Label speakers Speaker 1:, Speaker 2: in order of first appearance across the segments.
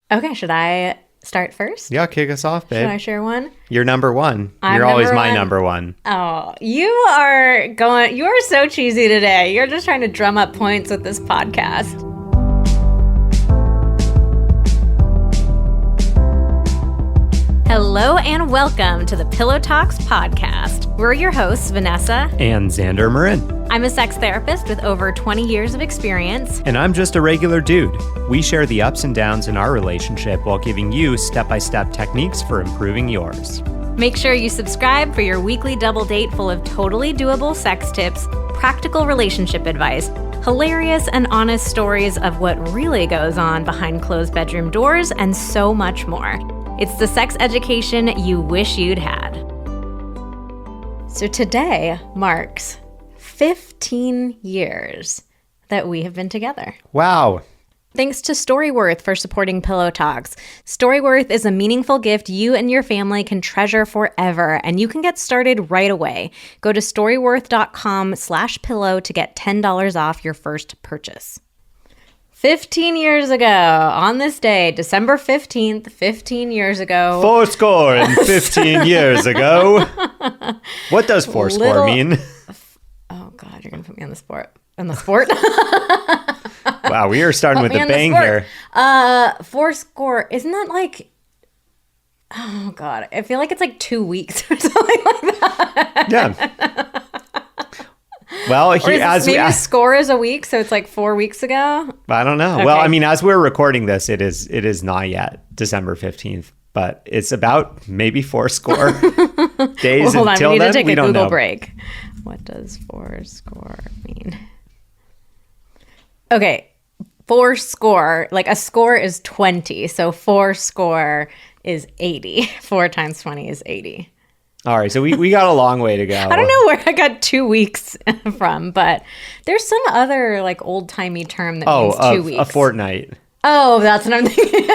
Speaker 1: Okay, should I start first?
Speaker 2: Yeah, kick us off, babe.
Speaker 1: Should I share one?
Speaker 2: You're number one.
Speaker 1: I'm
Speaker 2: You're always
Speaker 1: number
Speaker 2: my
Speaker 1: one.
Speaker 2: number one.
Speaker 1: Oh, you are so cheesy today. You're just trying to drum up points with this podcast. Hello and welcome to the Pillow Talks podcast. We're your hosts, Vanessa
Speaker 2: And Xander Marin.
Speaker 1: I'm a sex therapist with over 20 years of experience.
Speaker 2: And I'm just a regular dude. We share the ups and downs in our relationship while giving you step-by-step techniques for improving yours.
Speaker 1: Make sure you subscribe for your weekly double date full of totally doable sex tips, practical relationship advice, hilarious and honest stories of what really goes on behind closed bedroom doors, and so much more. It's the sex education you wish you'd had. So today marks 15 years that we have been together.
Speaker 2: Wow.
Speaker 1: Thanks to Storyworth for supporting Pillow Talks. Storyworth is a meaningful gift you and your family can treasure forever, and you can get started right away. Go to storyworth.com/pillow to get $10 off your first purchase. 15 years ago, on this day, December 15th, 15 years ago.
Speaker 2: 4 and 15 years ago. What does 4 mean?
Speaker 1: Oh, God, you're going to put me on the sport.
Speaker 2: Wow, we are starting with a bang here.
Speaker 1: 4, isn't that like, oh, God, I feel like it's like 2 weeks or something like that.
Speaker 2: Yeah. Well,
Speaker 1: maybe score is a week, so it's like 4 weeks ago.
Speaker 2: I don't know.
Speaker 1: Okay.
Speaker 2: Well, I mean, as we're recording this, it is not yet December 15th, but it's about maybe 4 days
Speaker 1: hold on,
Speaker 2: until
Speaker 1: we need
Speaker 2: then.
Speaker 1: to take
Speaker 2: we
Speaker 1: a
Speaker 2: don't
Speaker 1: Google
Speaker 2: know.
Speaker 1: break. What does 4 mean? Okay, 4, like a score is 20, so 4 is 80. 4 times 20 is 80.
Speaker 2: All right, so we got a long way to go.
Speaker 1: I don't know where I got 2 weeks from, but there's some other like old-timey term that means 2 weeks.
Speaker 2: A fortnight.
Speaker 1: Oh, that's what I'm thinking.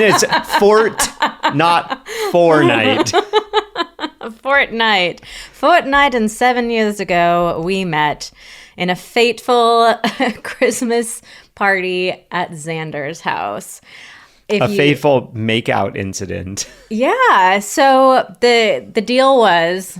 Speaker 2: It's fort, not fortnight.
Speaker 1: A fortnight. And 7 years ago, we met in a fateful Christmas party at Xander's house.
Speaker 2: Fateful makeout incident.
Speaker 1: Yeah. So the deal was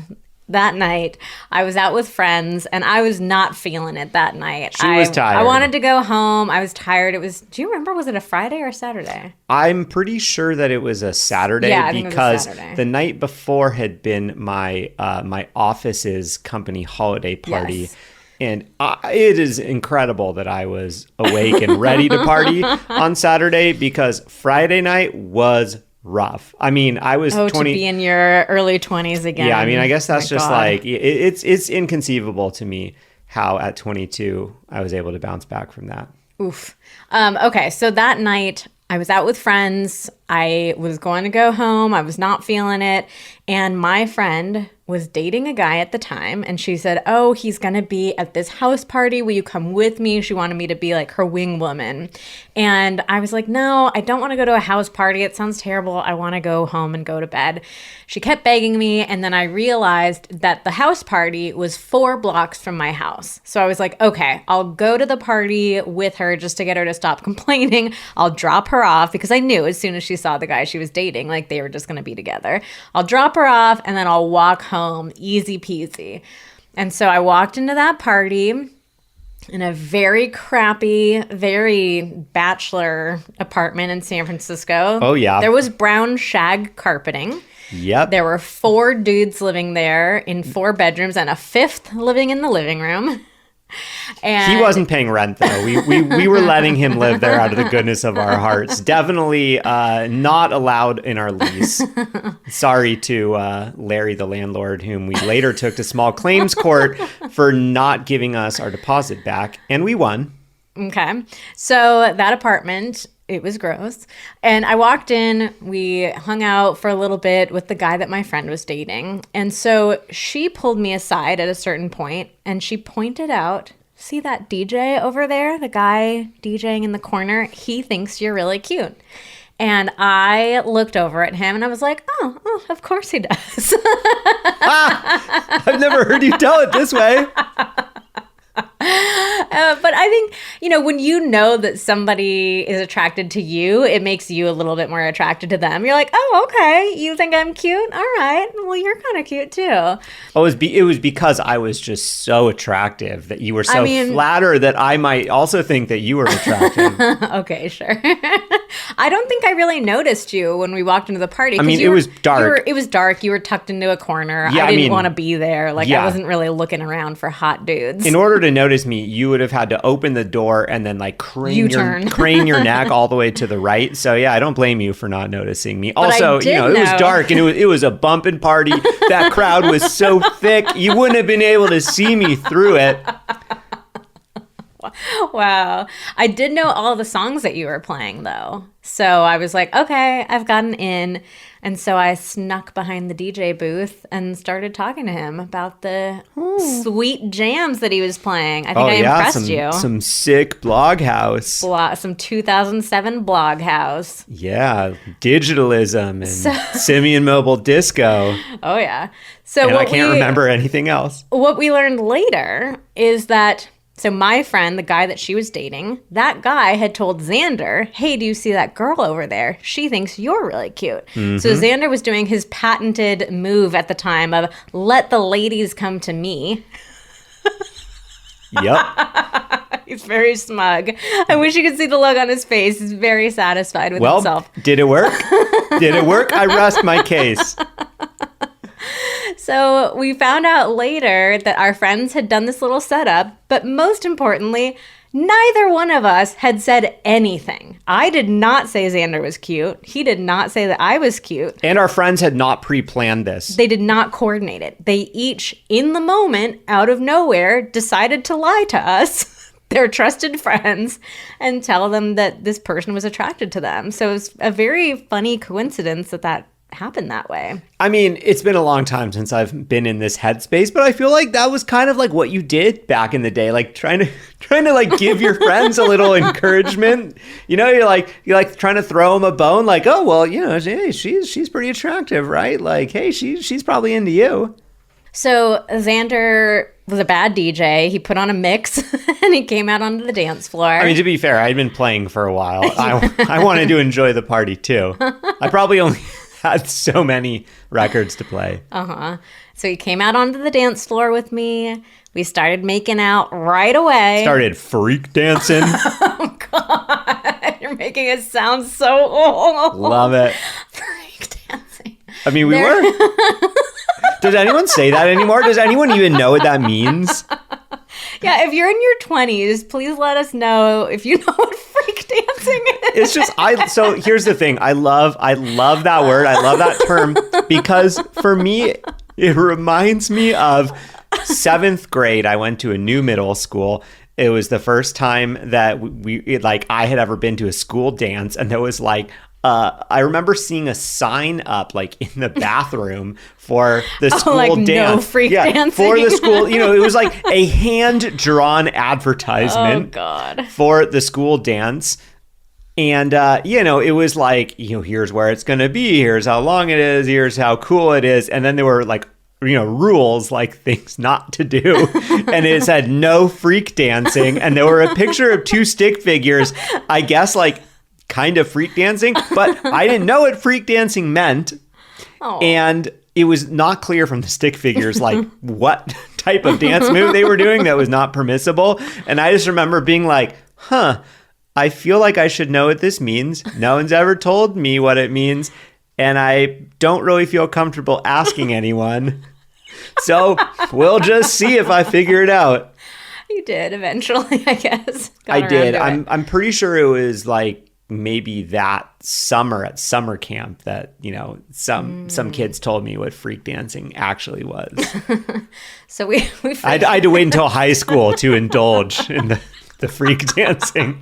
Speaker 1: that night I was out with friends and I was not feeling it that night.
Speaker 2: She was tired.
Speaker 1: I wanted to go home. I was tired. Do you remember, was it a Friday or a Saturday?
Speaker 2: I'm pretty sure that it was a Saturday because the night before had been my my office's company holiday party.
Speaker 1: Yes.
Speaker 2: And it is incredible that I was awake and ready to party on Saturday because Friday night was rough. I mean, I was 20.
Speaker 1: To be in your early 20s again.
Speaker 2: Yeah, I mean, I guess that's just
Speaker 1: God.
Speaker 2: like, it's inconceivable to me how at 22 I was able to bounce back from that.
Speaker 1: Oof. Okay, so that night I was out with friends. I was going to go home. I was not feeling it. And my friend was dating a guy at the time, and she said, oh, he's going to be at this house party. Will you come with me? She wanted me to be like her wing woman. And I was like, no, I don't want to go to a house party. It sounds terrible. I want to go home and go to bed. She kept begging me, and then I realized that the house party was 4 blocks from my house. So I was like, okay, I'll go to the party with her just to get her to stop complaining. I'll drop her off because I knew as soon as she saw the guy she was dating, like they were just going to be together. I'll drop her off and then I'll walk home, easy peasy. And so I walked into that party in a very crappy, very bachelor apartment in San Francisco.
Speaker 2: Oh, yeah.
Speaker 1: There was brown shag carpeting.
Speaker 2: Yep.
Speaker 1: There were 4 dudes living there in 4 bedrooms and a 5th living in the living room. And
Speaker 2: he wasn't paying rent, though. We were letting him live there out of the goodness of our hearts. Definitely not allowed in our lease. Sorry to Larry, the landlord, whom we later took to small claims court for not giving us our deposit back. And we won.
Speaker 1: Okay. So that apartment, it was gross. And I walked in, we hung out for a little bit with the guy that my friend was dating. And so she pulled me aside at a certain point and she pointed out, see that DJ over there, the guy DJing in the corner? He thinks you're really cute. And I looked over at him and I was like, oh, of course he does.
Speaker 2: I've never heard you tell it this way.
Speaker 1: But I think, when you know that somebody is attracted to you, it makes you a little bit more attracted to them. You're like, oh, okay. You think I'm cute? All right. Well, you're kind of cute too.
Speaker 2: Oh, it was because I was just so attractive that you were so flattered that I might also think that you were attractive.
Speaker 1: Okay, sure. I don't think I really noticed you when we walked into the party.
Speaker 2: I mean, it was dark.
Speaker 1: It was dark. You were tucked into a corner.
Speaker 2: Yeah,
Speaker 1: I didn't want to be there. Like,
Speaker 2: yeah.
Speaker 1: I wasn't really looking around for hot dudes.
Speaker 2: In order to notice me, you would have had to open the door and then like crane your neck all the way to the right. So yeah, I don't blame you for not noticing me. Also, it was dark and it was a bumping party. That crowd was so thick, you wouldn't have been able to see me through it.
Speaker 1: Wow. I did know all the songs that you were playing, though. So I was like, okay, I've gotten in. And so I snuck behind the DJ booth and started talking to him about the sweet jams that he was playing. I think I impressed you.
Speaker 2: Some sick blog house.
Speaker 1: Some 2007 blog house.
Speaker 2: Yeah, digitalism and simian mobile disco.
Speaker 1: Oh, yeah. So
Speaker 2: I can't remember anything else.
Speaker 1: What we learned later is that... So my friend, the guy that she was dating, that guy had told Xander, hey, do you see that girl over there? She thinks you're really cute. Mm-hmm. So Xander was doing his patented move at the time of let the ladies come to me.
Speaker 2: Yep.
Speaker 1: He's very smug. I wish you could see the look on his face. He's very satisfied with himself.
Speaker 2: Did it work? Did it work? I rest my case.
Speaker 1: So we found out later that our friends had done this little setup, but most importantly, neither one of us had said anything. I did not say Xander was cute. He did not say that I was cute.
Speaker 2: And our friends had not pre-planned this.
Speaker 1: They did not coordinate it. They each, in the moment, out of nowhere, decided to lie to us, their trusted friends, and tell them that this person was attracted to them. So it was a very funny coincidence that happened that way.
Speaker 2: I mean, it's been a long time since I've been in this headspace, but I feel like that was kind of like what you did back in the day, like trying to like give your friends a little encouragement. You're like trying to throw them a bone, like, oh well, hey, she's pretty attractive, right? Like, hey, she's probably into you.
Speaker 1: So Xander was a bad DJ. He put on a mix and he came out onto the dance floor.
Speaker 2: I mean, to be fair, I'd been playing for a while. I wanted to enjoy the party too. I probably only had so many records to play.
Speaker 1: So he came out onto the dance floor with me. We started making out right away.
Speaker 2: Started freak dancing.
Speaker 1: Oh, God. You're making it sound so old.
Speaker 2: Love it.
Speaker 1: Freak dancing.
Speaker 2: I mean, we were. Does anyone say that anymore? Does anyone even know what that means?
Speaker 1: Yeah, if you're in your 20s, please let us know if you know what freak dancing is.
Speaker 2: It's just so here's the thing. I love that word. I love that term because for me it reminds me of 7th grade. I went to a new middle school. It was the first time that I had ever been to a school dance, and there was I remember seeing a sign up in the bathroom for the school dance.
Speaker 1: No freak dancing.
Speaker 2: For the school. It was like a hand-drawn advertisement for the school dance. And, it was like, here's where it's going to be. Here's how long it is. Here's how cool it is. And then there were rules, things not to do. And it said no freak dancing. And there were a picture of 2 stick figures, I guess, kind of freak dancing, but I didn't know what freak dancing meant.
Speaker 1: Oh.
Speaker 2: And it was not clear from the stick figures, what type of dance move they were doing that was not permissible. And I just remember being like, I feel like I should know what this means. No one's ever told me what it means. And I don't really feel comfortable asking anyone. So we'll just see if I figure it out.
Speaker 1: You did eventually, I guess.
Speaker 2: I did. I'm pretty sure it was maybe that summer at summer camp that some kids told me what freak dancing actually was.
Speaker 1: So we
Speaker 2: I had to wait until high school to indulge in the freak dancing.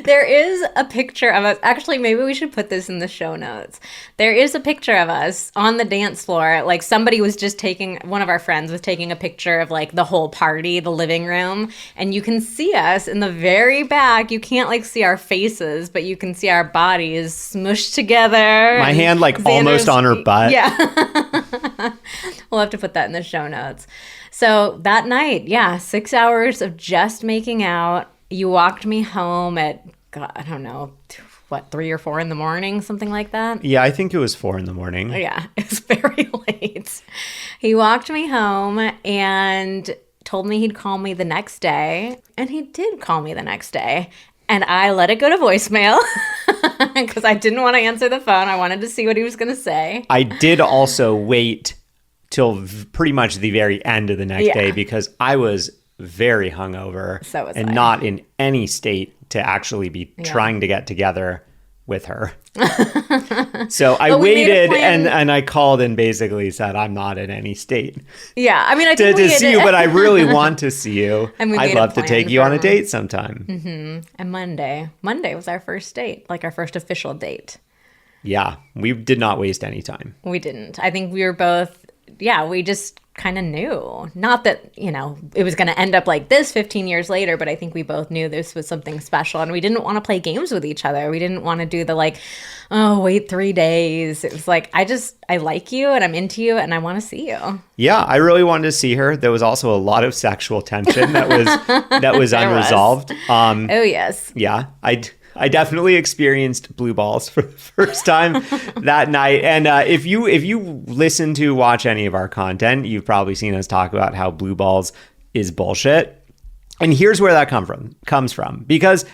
Speaker 1: There is a picture of us. Actually, maybe we should put this in the show notes. There is a picture of us on the dance floor. Somebody was just one of our friends was taking a picture of the whole party, the living room. And you can see us in the very back. You can't see our faces, but you can see our bodies smushed together.
Speaker 2: My hand almost on her butt.
Speaker 1: Yeah. We'll have to put that in the show notes. So that night, 6 hours of just making out. You walked me home at, God, I don't know, 3 or 4 in the morning, something like that?
Speaker 2: Yeah, I think it was 4 in the morning.
Speaker 1: Yeah, it was very late. He walked me home and told me he'd call me the next day. And he did call me the next day. And I let it go to voicemail because I didn't want to answer the phone. I wanted to see what he was going to say.
Speaker 2: I did also wait till pretty much the very end of the next day because I was very hungover and not in any state to actually be trying to get together with her. So I waited and I called and basically said, I'm not in any state.
Speaker 1: Yeah, I mean, I think
Speaker 2: to see you, but I really want to see you.
Speaker 1: And
Speaker 2: I'd love to take you on a date sometime.
Speaker 1: Mm-hmm. And Monday was our first date, like our first official date.
Speaker 2: Yeah, we did not waste any time.
Speaker 1: We didn't. I think we were both, we just kind of knew. Not that, it was going to end up like this 15 years later, but I think we both knew this was something special. And we didn't want to play games with each other. We didn't want to do the wait 3 days. It was like, I like you and I'm into you and I want to see you. Yeah,
Speaker 2: I really wanted to see her. There was also a lot of sexual tension that was unresolved.
Speaker 1: Oh, yes.
Speaker 2: Yeah, I definitely experienced blue balls for the first time that night. And if you listen to watch any of our content, you've probably seen us talk about how blue balls is bullshit. And here's where that comes from. Because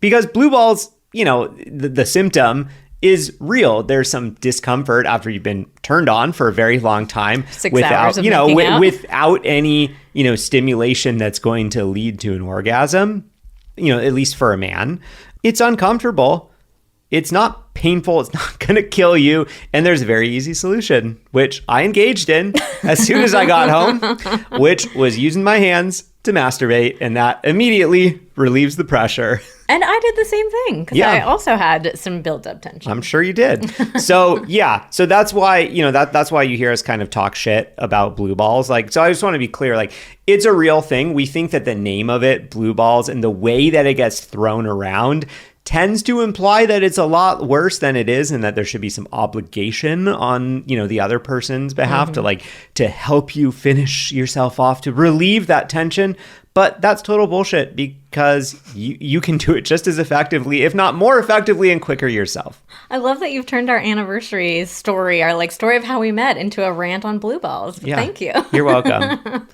Speaker 2: blue balls, the symptom is real. There's some discomfort after you've been turned on for a very long time
Speaker 1: 6 hours of making out.
Speaker 2: Without any, stimulation that's going to lead to an orgasm, at least for a man. It's uncomfortable. It's not painful. It's not going to kill you. And there's a very easy solution, which I engaged in as soon as I got home, which was using my hands to masturbate. And that immediately relieves the pressure.
Speaker 1: And I did the same thing because I also had some built-up tension.
Speaker 2: I'm sure you did. So so that's why that's why you hear us kind of talk shit about blue balls. So I just want to be clear, it's a real thing. We think that the name of it, blue balls, and the way that it gets thrown around tends to imply that it's a lot worse than it is, and that there should be some obligation on the other person's behalf to help you finish yourself off, to relieve that tension. But that's total bullshit because you can do it just as effectively, if not more effectively and quicker yourself.
Speaker 1: I love that you've turned our anniversary story, our story of how we met, into a rant on blue balls. Yeah, thank you.
Speaker 2: You're welcome.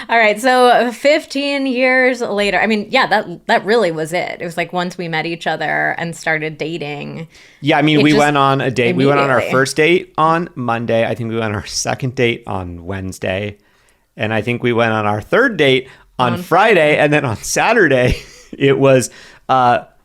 Speaker 1: All right, so 15 years later, that really was it. It was once we met each other and started dating.
Speaker 2: Yeah, we went on a date. We went on our first date on Monday. I think we went on our second date on Wednesday. And I think we went on our third date on Friday. And then on Saturday, it was...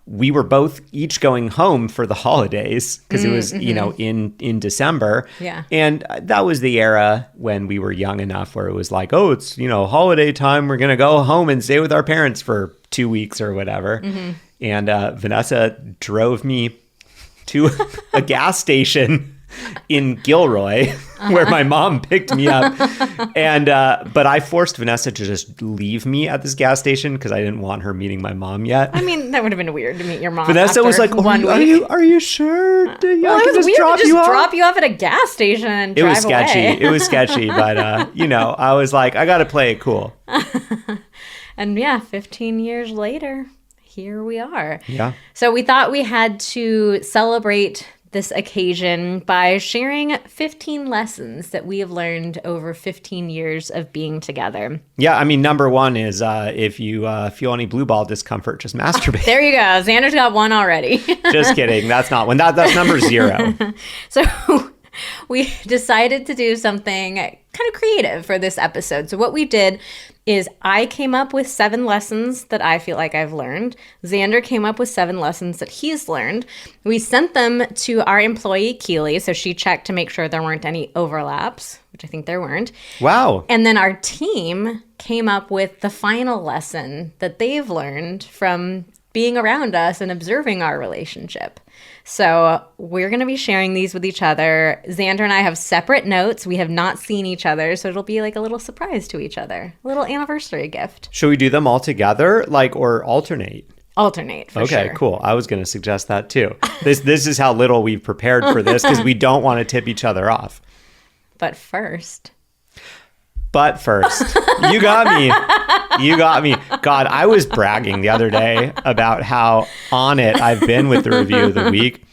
Speaker 2: we were both each going home for the holidays because it was, in December.
Speaker 1: Yeah.
Speaker 2: And that was the era when we were young enough where it was it's, holiday time. We're going to go home and stay with our parents for 2 weeks or whatever. Mm-hmm. And Vanessa drove me to a gas station in Gilroy where my mom picked me up. And but I forced Vanessa to just leave me at this gas station because I didn't want her meeting my mom yet.
Speaker 1: That would have been weird to meet your mom.
Speaker 2: Vanessa was like, are you sure?
Speaker 1: It was weird to just drop you off at a gas station and drive away.
Speaker 2: It was sketchy. It was sketchy, but I was like, I got to play it cool.
Speaker 1: And 15 years later, here we are.
Speaker 2: Yeah.
Speaker 1: So we thought we had to celebrate this occasion by sharing 15 lessons that we have learned over 15 years of being together.
Speaker 2: Yeah, number one is if you feel any blue ball discomfort, just masturbate.
Speaker 1: There you go. Xander's got one already.
Speaker 2: Just kidding. That's not one. That's number 0.
Speaker 1: So we decided to do something kind of creative for this episode. So what we did is I came up with 7 lessons that I feel like I've learned. Xander came up with 7 lessons that he's learned. We sent them to our employee, Keely, so she checked to make sure there weren't any overlaps, which I think there weren't.
Speaker 2: Wow.
Speaker 1: And then our team came up with the final lesson that they've learned from being around us and observing our relationship. So we're going to be sharing these with each other. Xander and I have separate notes. We have not seen each other, so it'll be a little surprise to each other. A little anniversary gift.
Speaker 2: Should we do them all together, or alternate?
Speaker 1: Alternate, for sure.
Speaker 2: Okay, cool. I was going to suggest that too. This is how little we've prepared for this because we don't want to tip each other off.
Speaker 1: But first,
Speaker 2: But first, you got me. You got me. God, I was bragging the other day about how on it I've been with the review of the week.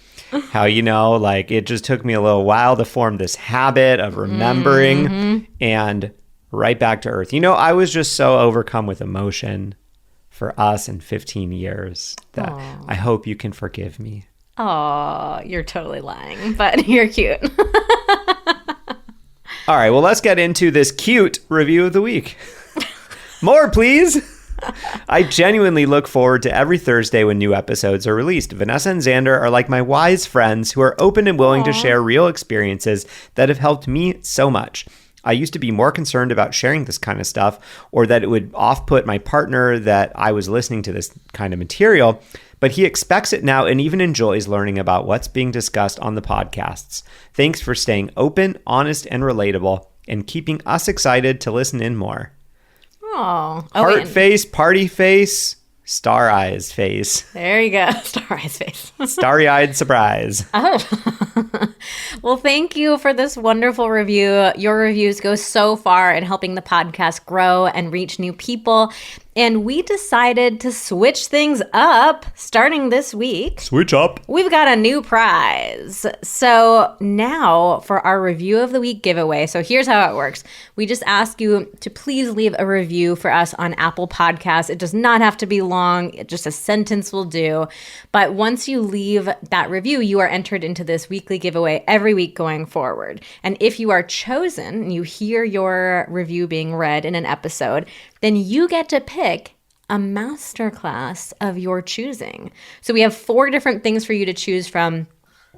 Speaker 2: How, like it just took me a little while to form this habit of remembering and right back to earth. I was just so overcome with emotion for us in 15 years that I hope you can forgive me.
Speaker 1: Oh, you're totally lying, but you're cute.
Speaker 2: All right, well, let's get into this cute review of the week. More, please. I genuinely look forward to every Thursday when new episodes are released. Vanessa and Xander are like my wise friends who are open and willing to share real experiences that have helped me so much. I used to be more concerned about sharing this kind of stuff or that it would off-put my partner that I was listening to this kind of material, but he expects it now and even enjoys learning about what's being discussed on the podcasts. Thanks for staying open, honest, and relatable and keeping us excited to listen in more. Heart face, party face, star eyes face.
Speaker 1: There you go. Star eyes face.
Speaker 2: Starry-eyed surprise.
Speaker 1: Oh. Well, thank you for this wonderful review. Your reviews go so far in helping the podcast grow and reach new people. And we decided to switch things up starting this week.
Speaker 2: Switch up.
Speaker 1: We've got a new prize. So now for our review of the week giveaway. So here's how it works. We just ask you to please leave a review for us on Apple Podcasts. It does not have to be long. Just a sentence will do. But once you leave that review, you are entered into this weekly giveaway every week going forward. And if you are chosen and you hear your review being read in an episode, then you get to pick a masterclass of your choosing. So we have 4 different things for you to choose from.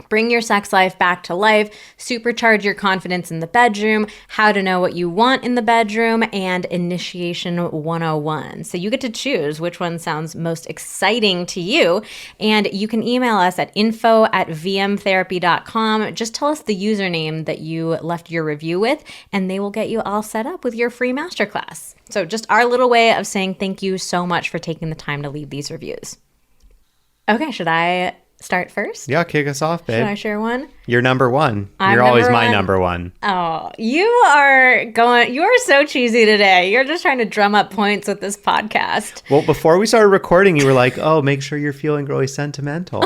Speaker 1: Bring your sex life back to life, supercharge your confidence in the bedroom, how to know what you want in the bedroom, and initiation 101. So you get to choose which one sounds most exciting to you. And you can email us at info@vmtherapy.com. Just tell us the username that you left your review with, and they will get you all set up with your free masterclass. So just our little way of saying thank you so much for taking the time to leave these reviews. Okay, should I start first?
Speaker 2: Yeah, kick us off, babe.
Speaker 1: Should I share one?
Speaker 2: You're number one.
Speaker 1: I'm
Speaker 2: You're always
Speaker 1: number
Speaker 2: my
Speaker 1: one.
Speaker 2: number one.
Speaker 1: Oh, you are so cheesy today. You're just trying to drum up points with this podcast.
Speaker 2: Well, before we started recording, you were like, oh, make sure you're feeling really sentimental.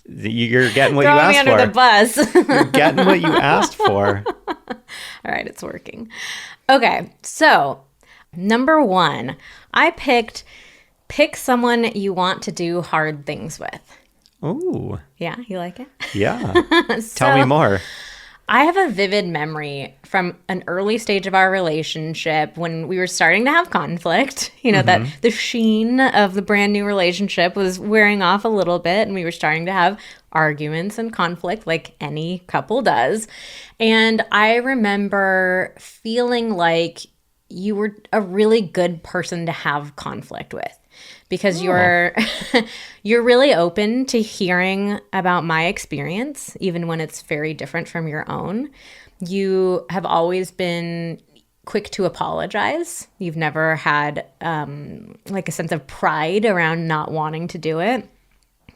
Speaker 2: You're getting what you asked for.
Speaker 1: Throw me under the bus.
Speaker 2: You're getting what you asked for.
Speaker 1: All right, it's working. Okay, so number 1, I pick someone you want to do hard things with.
Speaker 2: Ooh.
Speaker 1: Yeah, you like it?
Speaker 2: Yeah. Tell me more.
Speaker 1: I have a vivid memory from an early stage of our relationship when we were starting to have conflict, that the sheen of the brand new relationship was wearing off a little bit and we were starting to have arguments and conflict like any couple does. And I remember feeling like you were a really good person to have conflict with. Because you're really open to hearing about my experience, even when it's very different from your own. You have always been quick to apologize. You've never had like a sense of pride around not wanting to do it.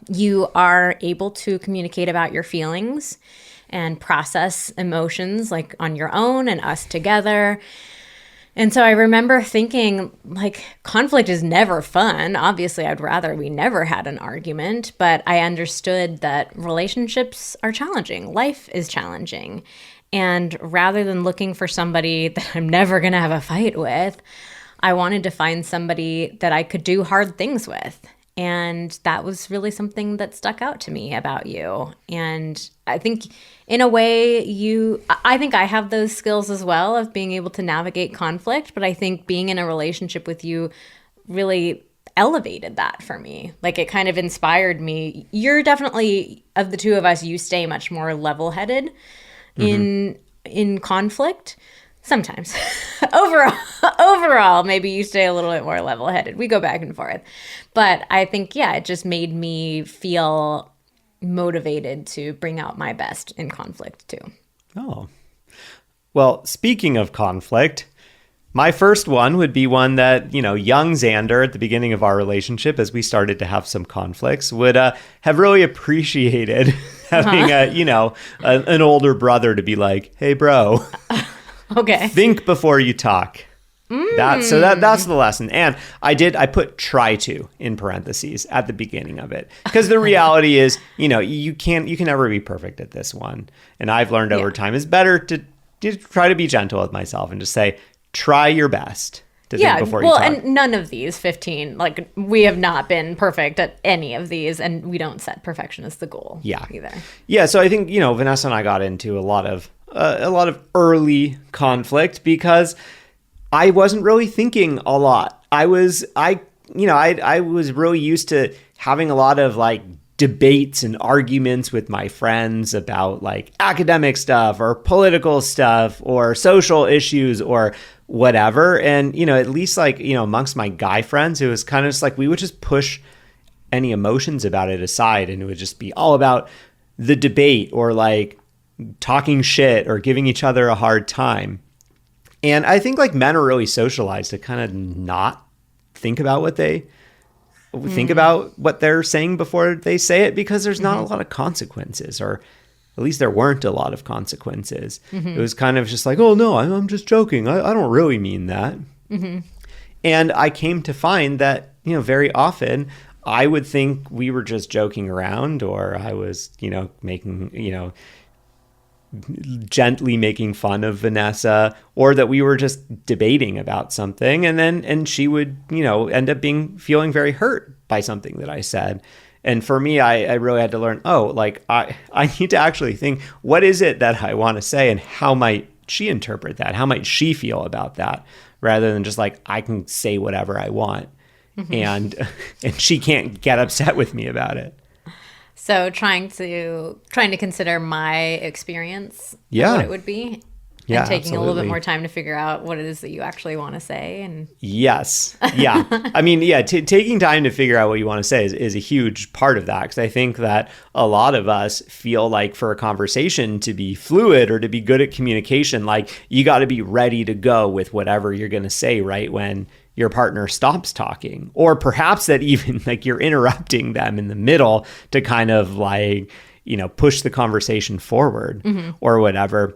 Speaker 1: You are able to communicate about your feelings and process emotions like on your own and us together. And so I remember thinking, like, conflict is never fun. Obviously, I'd rather we never had an argument, but I understood that relationships are challenging. Life is challenging. And rather than looking for somebody that I'm never going to have a fight with, I wanted to find somebody that I could do hard things with. And that was really something that stuck out to me about you. And I think in a way I think I have those skills as well of being able to navigate conflict, but I think being in a relationship with you really elevated that for me. Like it kind of inspired me. You're definitely, of the two of us, you stay much more level-headed in conflict. Sometimes. Overall, maybe you stay a little bit more level-headed. We go back and forth. But I think, it just made me feel motivated to bring out my best in conflict too.
Speaker 2: Oh. Well, speaking of conflict, my first one would be one that, young Xander at the beginning of our relationship, as we started to have some conflicts, would have really appreciated having an older brother to be like, hey, bro,
Speaker 1: Okay.
Speaker 2: think before you talk. That's the lesson. And I put try to in parentheses at the beginning of it, because the reality is, you can never be perfect at this one. And I've learned over time it's better to try to be gentle with myself and just say, try your best to think before you talk.
Speaker 1: And none of these 15, like, we have not been perfect at any of these, and we don't set perfection as the goal either.
Speaker 2: Yeah, so I think, Vanessa and I got into a lot of early conflict because I wasn't really thinking a lot. I was really used to having a lot of like debates and arguments with my friends about like academic stuff or political stuff or social issues or whatever. And, at least like, amongst my guy friends, it was kind of just like we would just push any emotions about it aside, and it would just be all about the debate or like talking shit or giving each other a hard time. And I think like men are really socialized to kind of not think about what they think about what they're saying before they say it, because there's not a lot of consequences, or at least there weren't a lot of consequences. It was kind of just like, oh no, I'm just joking. I don't really mean that. And I came to find that, very often I would think we were just joking around, or I was, making, gently making fun of Vanessa, or that we were just debating about something, and she would end up feeling very hurt by something that I said. And for me, I really had to learn, I need to actually think, what is it that I want to say, and how might she interpret that, how might she feel about that, rather than just like, I can say whatever I want and she can't get upset with me about it.
Speaker 1: So trying to consider my experience of what it would be, and taking a little bit more time to figure out what it is that you actually want to say. And
Speaker 2: yes, yeah, I mean, taking time to figure out what you want to say is a huge part of that, because I think that a lot of us feel like for a conversation to be fluid or to be good at communication, like you got to be ready to go with whatever you're going to say right when your partner stops talking, or perhaps that even like you're interrupting them in the middle to kind of like, push the conversation forward or whatever.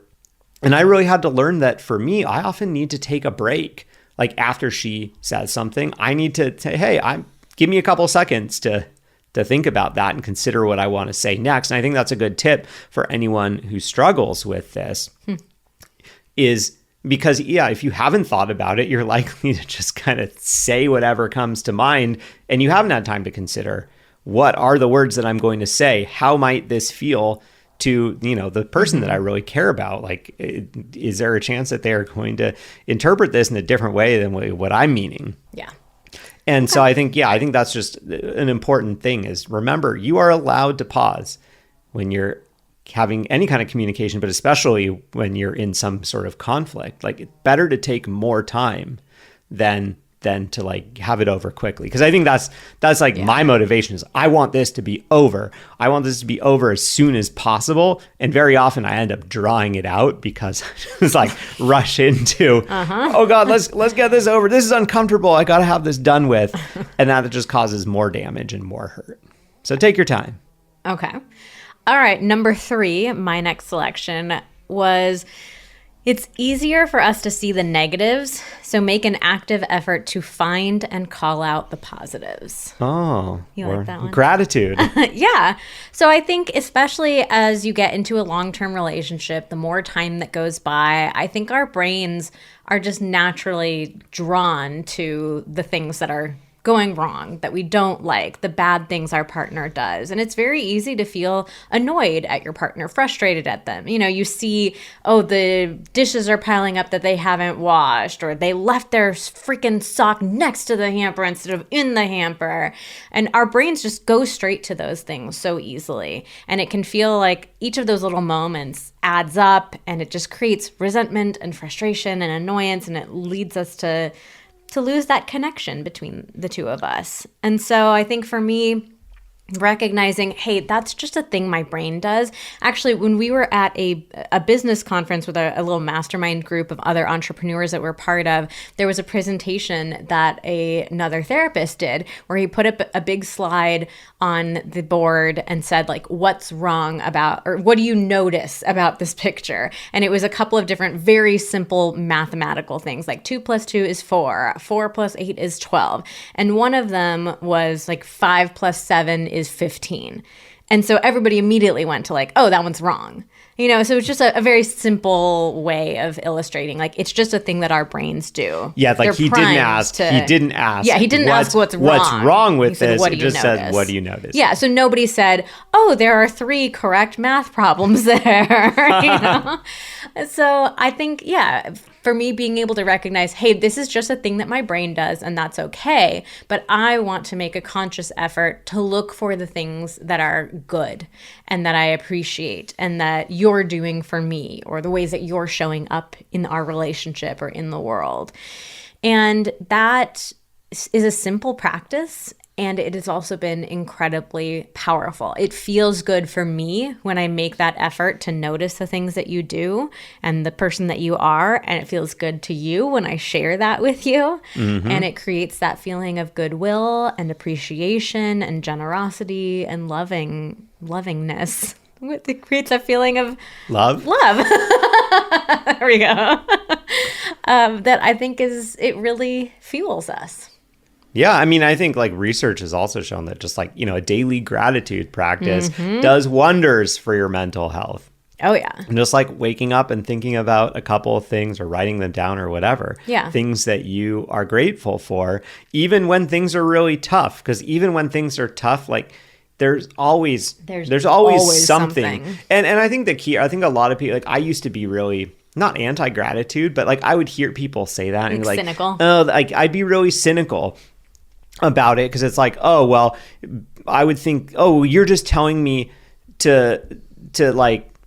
Speaker 2: And I really had to learn that for me, I often need to take a break. Like after she says something, I need to say, hey, give me a couple seconds to think about that and consider what I want to say next. And I think that's a good tip for anyone who struggles with this is because, if you haven't thought about it, you're likely to just kind of say whatever comes to mind, and you haven't had time to consider, what are the words that I'm going to say? How might this feel to, the person that I really care about? Like, is there a chance that they're going to interpret this in a different way than what I'm meaning?
Speaker 1: Yeah.
Speaker 2: And so I think that's just an important thing, is remember, you are allowed to pause when you're having any kind of communication, but especially when you're in some sort of conflict. Like, it's better to take more time than to like have it over quickly. Because I think that's like my motivation is I want this to be over. I want this to be over as soon as possible. And very often I end up drawing it out because I just like rush into, oh God, let's get this over. This is uncomfortable. I got to have this done with. And that just causes more damage and more hurt. So take your time.
Speaker 1: Okay. All right. Number 3, my next selection was, it's easier for us to see the negatives, so make an active effort to find and call out the positives.
Speaker 2: Oh,
Speaker 1: you like that one?
Speaker 2: Gratitude.
Speaker 1: Yeah. So I think especially as you get into a long-term relationship, the more time that goes by, I think our brains are just naturally drawn to the things that are going wrong, that we don't like, the bad things our partner does. And it's very easy to feel annoyed at your partner, frustrated at them. You see, oh, the dishes are piling up that they haven't washed, or they left their freaking sock next to the hamper instead of in the hamper. And our brains just go straight to those things so easily. And it can feel like each of those little moments adds up, and it just creates resentment and frustration and annoyance, and it leads us to lose that connection between the two of us. And so I think for me, recognizing, hey, that's just a thing my brain does. Actually, when we were at a business conference with a little mastermind group of other entrepreneurs that we're part of, there was a presentation that another therapist did where he put up a big slide on the board and said, like, what's wrong about, or what do you notice about this picture? And it was a couple of different very simple mathematical things, like 2 + 2 is 4, 4 + 8 is 12. And one of them was like 5 + 7 is 15. And so everybody immediately went to like, oh, that one's wrong. So it's just a very simple way of illustrating. Like, it's just a thing that our brains do.
Speaker 2: Yeah, like he didn't ask. Yeah, he didn't ask what's wrong. What's wrong with this? It just said, what do you notice?
Speaker 1: Yeah, so nobody said, oh, there are 3 correct math problems there. So I think, for me, being able to recognize, hey, this is just a thing that my brain does, and that's okay. But I want to make a conscious effort to look for the things that are good and that I appreciate and that you're doing for me, or the ways that you're showing up in our relationship or in the world. And that is a simple practice. And it has also been incredibly powerful. It feels good for me when I make that effort to notice the things that you do and the person that you are. And it feels good to you when I share that with you. Mm-hmm. And it creates that feeling of goodwill and appreciation and generosity and lovingness. It creates a feeling of
Speaker 2: love.
Speaker 1: There we go. That I think it really fuels us.
Speaker 2: Yeah, I mean, I think like research has also shown that just like, a daily gratitude practice does wonders for your mental health.
Speaker 1: Oh, yeah.
Speaker 2: And just like waking up and thinking about a couple of things or writing them down or whatever.
Speaker 1: Yeah.
Speaker 2: Things that you are grateful for, even when things are really tough. Because even when things are tough, like there's always something. And I think I think a lot of people, like I used to be really not anti-gratitude, but like I would hear people say that and like
Speaker 1: cynical.
Speaker 2: Oh, like I'd be really cynical about it because it's like, oh, well, I would think, oh, you're just telling me to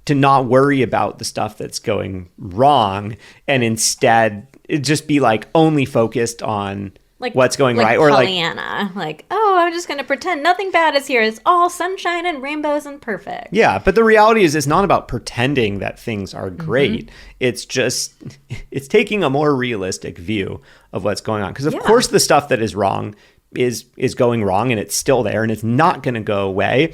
Speaker 2: not worry about the stuff that's going wrong and instead it just be like only focused on like what's going right.
Speaker 1: Or Pollyanna, like, oh, I'm just going to pretend nothing bad is here. It's all sunshine and rainbows and perfect.
Speaker 2: Yeah, but the reality is it's not about pretending that things are great. It's just, it's taking a more realistic view of what's going on. Because of course the stuff that is wrong is going wrong and it's still there and it's not going to go away.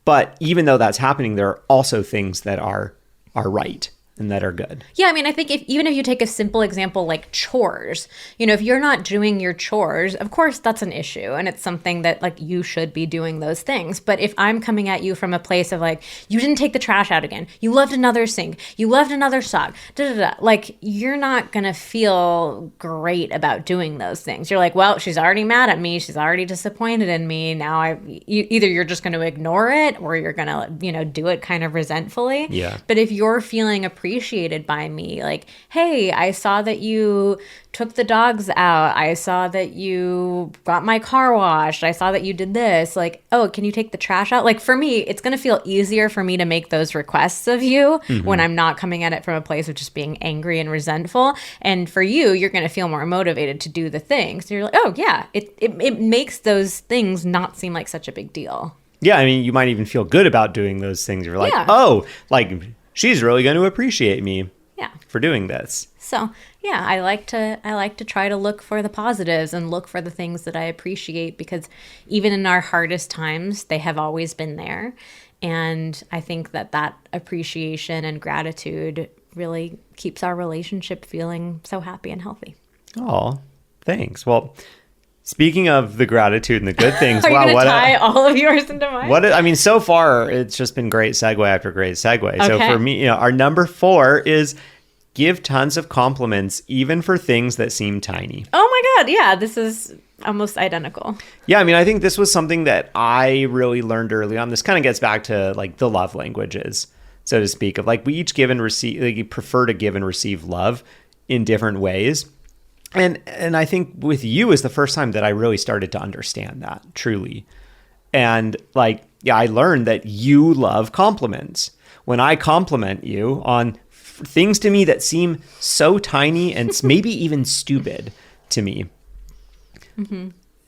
Speaker 2: But even though that's happening, there are also things that are right and that are good.
Speaker 1: Yeah, I mean, I think even if you take a simple example like chores, if you're not doing your chores, of course that's an issue and it's something that like you should be doing those things. But if I'm coming at you from a place of like, you didn't take the trash out again, you left another sink, you left another sock, like you're not gonna feel great about doing those things. You're like, well, she's already mad at me, she's already disappointed in me. Now either you're just gonna ignore it or you're gonna do it kind of resentfully.
Speaker 2: Yeah.
Speaker 1: But if you're feeling appreciated by me, like, hey, I saw that you took the dogs out, I saw that you got my car washed, I saw that you did this, like, oh, can you take the trash out? Like for me, it's going to feel easier for me to make those requests of you when I'm not coming at it from a place of just being angry and resentful. And for you, you're going to feel more motivated to do the things. So you're like, oh yeah, it makes those things not seem like such a big deal.
Speaker 2: Yeah, I mean, you might even feel good about doing those things. You're like, oh, like she's really going to appreciate me for doing this.
Speaker 1: So yeah, I like to try to look for the positives and look for the things that I appreciate, because even in our hardest times, they have always been there. And I think that appreciation and gratitude really keeps our relationship feeling so happy and healthy.
Speaker 2: Oh, thanks. Well, speaking of the gratitude and the good things,
Speaker 1: are you going to tie all of yours into mine?
Speaker 2: I mean, so far, it's just been great segue after great segue. Okay. So for me, our number 4 is give tons of compliments, even for things that seem tiny.
Speaker 1: Oh my God. Yeah, this is almost identical.
Speaker 2: Yeah, I mean, I think this was something that I really learned early on. This kind of gets back to like the love languages, so to speak, of like we each give and receive, like, you prefer to give and receive love in different ways. And I think with you is the first time that I really started to understand that truly. And like, yeah, I learned that you love compliments. When I compliment you on things to me that seem so tiny and maybe even stupid to me,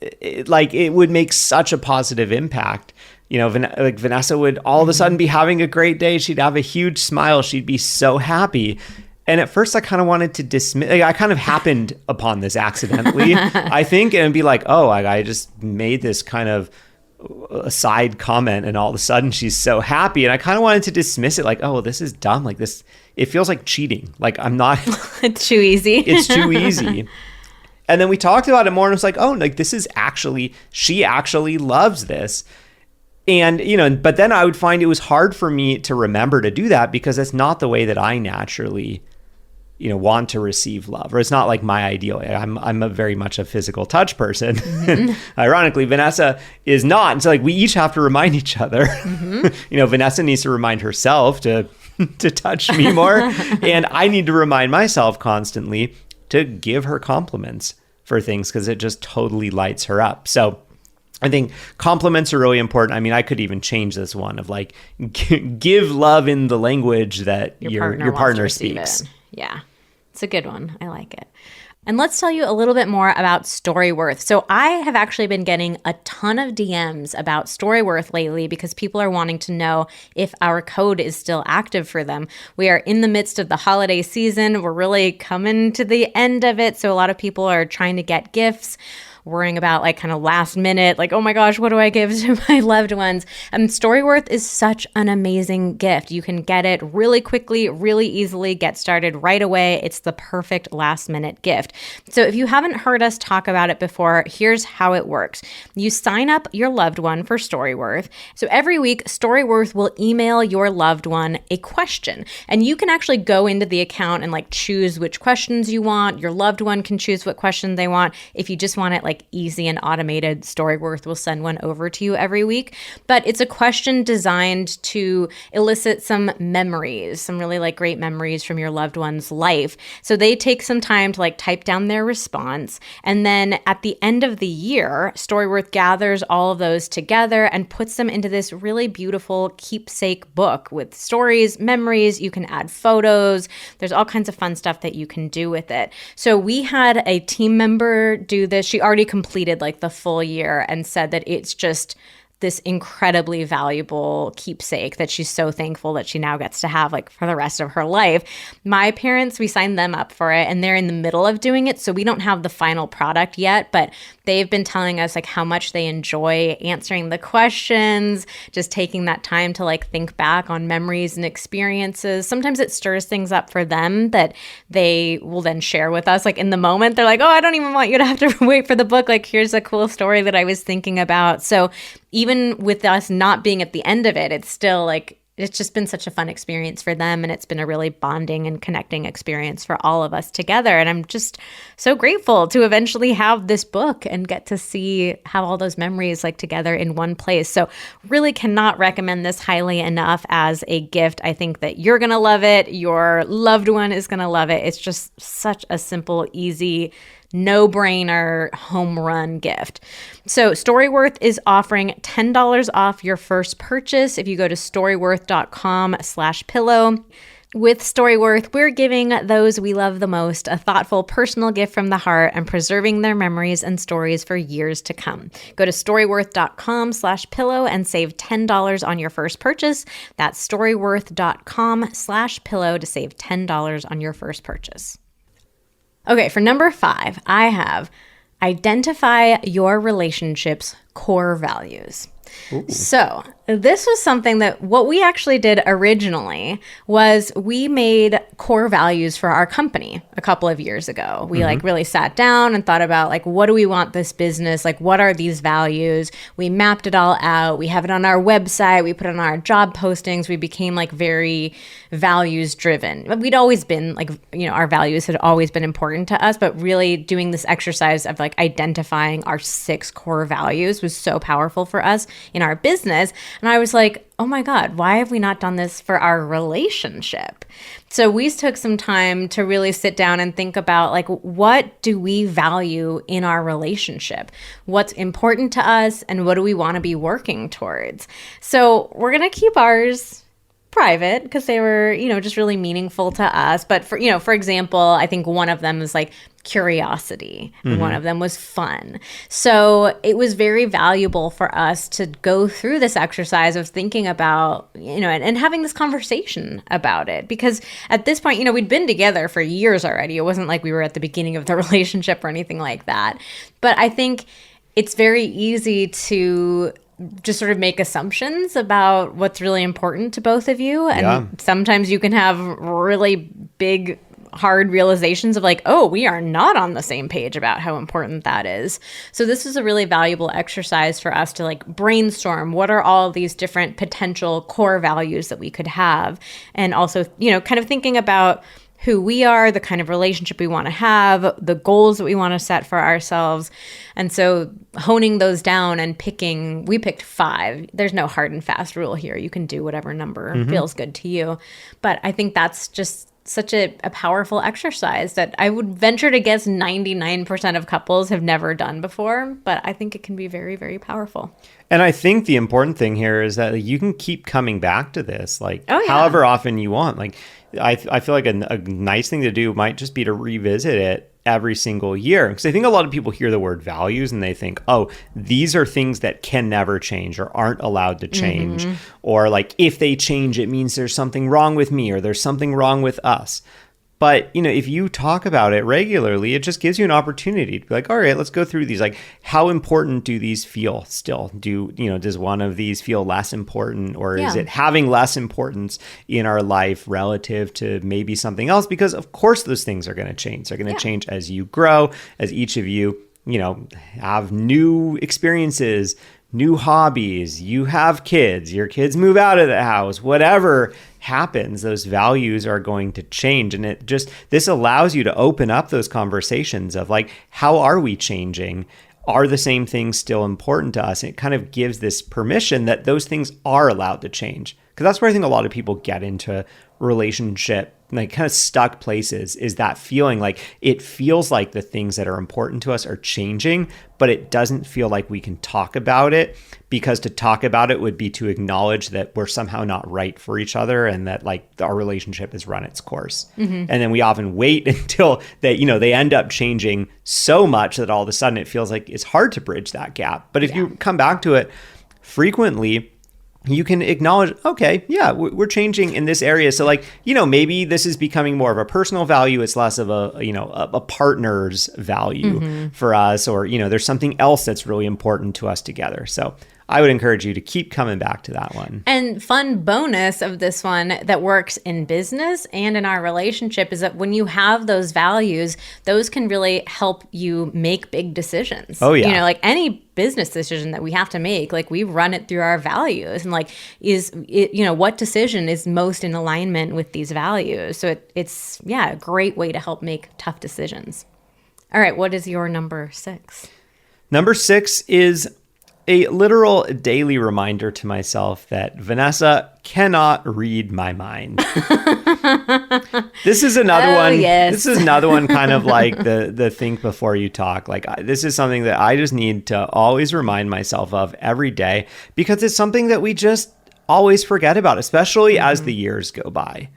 Speaker 2: it would make such a positive impact. Like Vanessa would all of a sudden be having a great day. She'd have a huge smile. She'd be so happy. And at first I kind of wanted to dismiss, I kind of happened upon this accidentally, I think, and be like, oh, I just made this kind of a side comment and all of a sudden she's so happy. And I kind of wanted to dismiss it like, oh, this is dumb. Like this, it feels like cheating. Like I'm not.
Speaker 1: It's too easy.
Speaker 2: It's too easy. And then we talked about it more and it's like, oh, like this is she actually loves this. And, but then I would find it was hard for me to remember to do that because that's not the way that I naturally want to receive love, or it's not like my ideal. I'm a very much a physical touch person. Mm-hmm. Ironically, Vanessa is not. And so like we each have to remind each other. Mm-hmm. Vanessa needs to remind herself to touch me more. And I need to remind myself constantly to give her compliments for things because it just totally lights her up. So I think compliments are really important. I mean, I could even change this one of like, give love in the language that your partner speaks.
Speaker 1: Yeah, it's a good one. I like it. And let's tell you a little bit more about Storyworth. So I have actually been getting a ton of DMs about Storyworth lately because people are wanting to know if our code is still active for them. We are in the midst of the holiday season. We're really coming to the end of it. So a lot of people are trying to get gifts, worrying about like kind of last minute, like, oh my gosh, what do I give to my loved ones? And Storyworth is such an amazing gift. You can get it really quickly, really easily, get started right away. It's the perfect last minute gift. So if you haven't heard us talk about it before, here's how it works. You sign up your loved one for Storyworth. So every week, Storyworth will email your loved one a question. And you can actually go into the account and like choose which questions you want. Your loved one can choose what question they want. If you just want it like easy and automated, Storyworth will send one over to you every week. But it's a question designed to elicit some memories, some really like great memories from your loved one's life. So they take some time to like type down their response. And then at the end of the year, Storyworth gathers all of those together and puts them into this really beautiful keepsake book with stories, memories. You can add photos. There's all kinds of fun stuff that you can do with it. So we had a team member do this. She already completed like the full year and said that it's just this incredibly valuable keepsake that she's so thankful that she now gets to have like for the rest of her life. My parents, we signed them up for it and they're in the middle of doing it. So we don't have the final product yet, but they've been telling us like how much they enjoy answering the questions, just taking that time to like think back on memories and experiences. Sometimes it stirs things up for them that they will then share with us. Like in the moment, they're like, oh, I don't even want you to have to wait for the book. Like, here's a cool story that I was thinking about. So even with us not being at the end of it, it's still like, it's just been such a fun experience for them. And it's been a really bonding and connecting experience for all of us together. And I'm just so grateful to eventually have this book and get to have all those memories like together in one place. So really cannot recommend this highly enough as a gift. I think that you're going to love it. Your loved one is going to love it. It's just such a simple, easy, no-brainer home run gift. So Storyworth is offering $10 off your first purchase if you go to storyworth.com/pillow. With Storyworth, we're giving those we love the most a thoughtful personal gift from the heart and preserving their memories and stories for years to come. Go to storyworth.com/pillow and save $10 on your first purchase. That's storyworth.com/pillow to save $10 on your first purchase. Okay, for number 5, I have identify your relationship's core values. Ooh. So this was something that what we actually did originally was we made core values for our company a couple of years ago. We like really sat down and thought about like, what do we want this business? Like, what are these values? We mapped it all out. We have it on our website. We put it on our job postings. We became like very values driven. We'd always been like, our values had always been important to us, but really doing this exercise of like identifying our 6 core values was so powerful for us in our business. And I was like, oh my God, why have we not done this for our relationship? So we took some time to really sit down and think about like, what do we value in our relationship? What's important to us and what do we want to be working towards? So we're going to keep ours private because they were, just really meaningful to us. But for example, I think one of them is like curiosity and one of them was fun. So it was very valuable for us to go through this exercise of thinking about, and having this conversation about it, because at this point, we'd been together for years already. It wasn't like we were at the beginning of the relationship or anything like that. But I think it's very easy to just sort of make assumptions about what's really important to both of you. And sometimes you can have really big, hard realizations of like, oh, we are not on the same page about how important that is. So this is a really valuable exercise for us to like brainstorm what are all of these different potential core values that we could have. And also, kind of thinking about who we are, the kind of relationship we want to have, the goals that we want to set for ourselves. And so honing those down and we picked 5. There's no hard and fast rule here. You can do whatever number feels good to you. But I think that's just such a powerful exercise that I would venture to guess 99% of couples have never done before. But I think it can be very, very powerful.
Speaker 2: And I think the important thing here is that you can keep coming back to this, however often you want. Like, I feel like a nice thing to do might just be to revisit it every single year. Because I think a lot of people hear the word values and they think, oh, these are things that can never change or aren't allowed to change. Or like, if they change, it means there's something wrong with me or there's something wrong with us. But, if you talk about it regularly, it just gives you an opportunity to be like, all right, let's go through these. Like, how important do these feel still? Does one of these feel less important, or is it having less importance in our life relative to maybe something else? Because of course those things are going to change. They're going to change as you grow, as each of you, have new experiences, new hobbies, you have kids, your kids move out of the house, whatever happens, those values are going to change. And this allows you to open up those conversations of like, how are we changing? Are the same things still important to us? And it kind of gives this permission that those things are allowed to change. Because that's where I think a lot of people get into relationship, like kind of stuck places, is that feeling like it feels like the things that are important to us are changing, but it doesn't feel like we can talk about it, because to talk about it would be to acknowledge that we're somehow not right for each other and that like our relationship has run its course. And then we often wait until they end up changing so much that all of a sudden it feels like it's hard to bridge that gap. But if you come back to it frequently, you can acknowledge, okay, yeah, we're changing in this area. So like, maybe this is becoming more of a personal value. It's less of a partner's value for us, or, there's something else that's really important to us together. So I would encourage you to keep coming back to that one.
Speaker 1: And fun bonus of this one that works in business and in our relationship is that when you have those values, those can really help you make big decisions.
Speaker 2: Oh, yeah.
Speaker 1: Like any business decision that we have to make, like we run it through our values and like, what decision is most in alignment with these values? So it's a great way to help make tough decisions. All right. What is your number 6?
Speaker 2: Number 6 is a literal daily reminder to myself that Vanessa cannot read my mind. This is another one. Yes. This is another one kind of like the think before you talk. Like this is something that I just need to always remind myself of every day, because it's something that we just always forget about, especially as the years go by.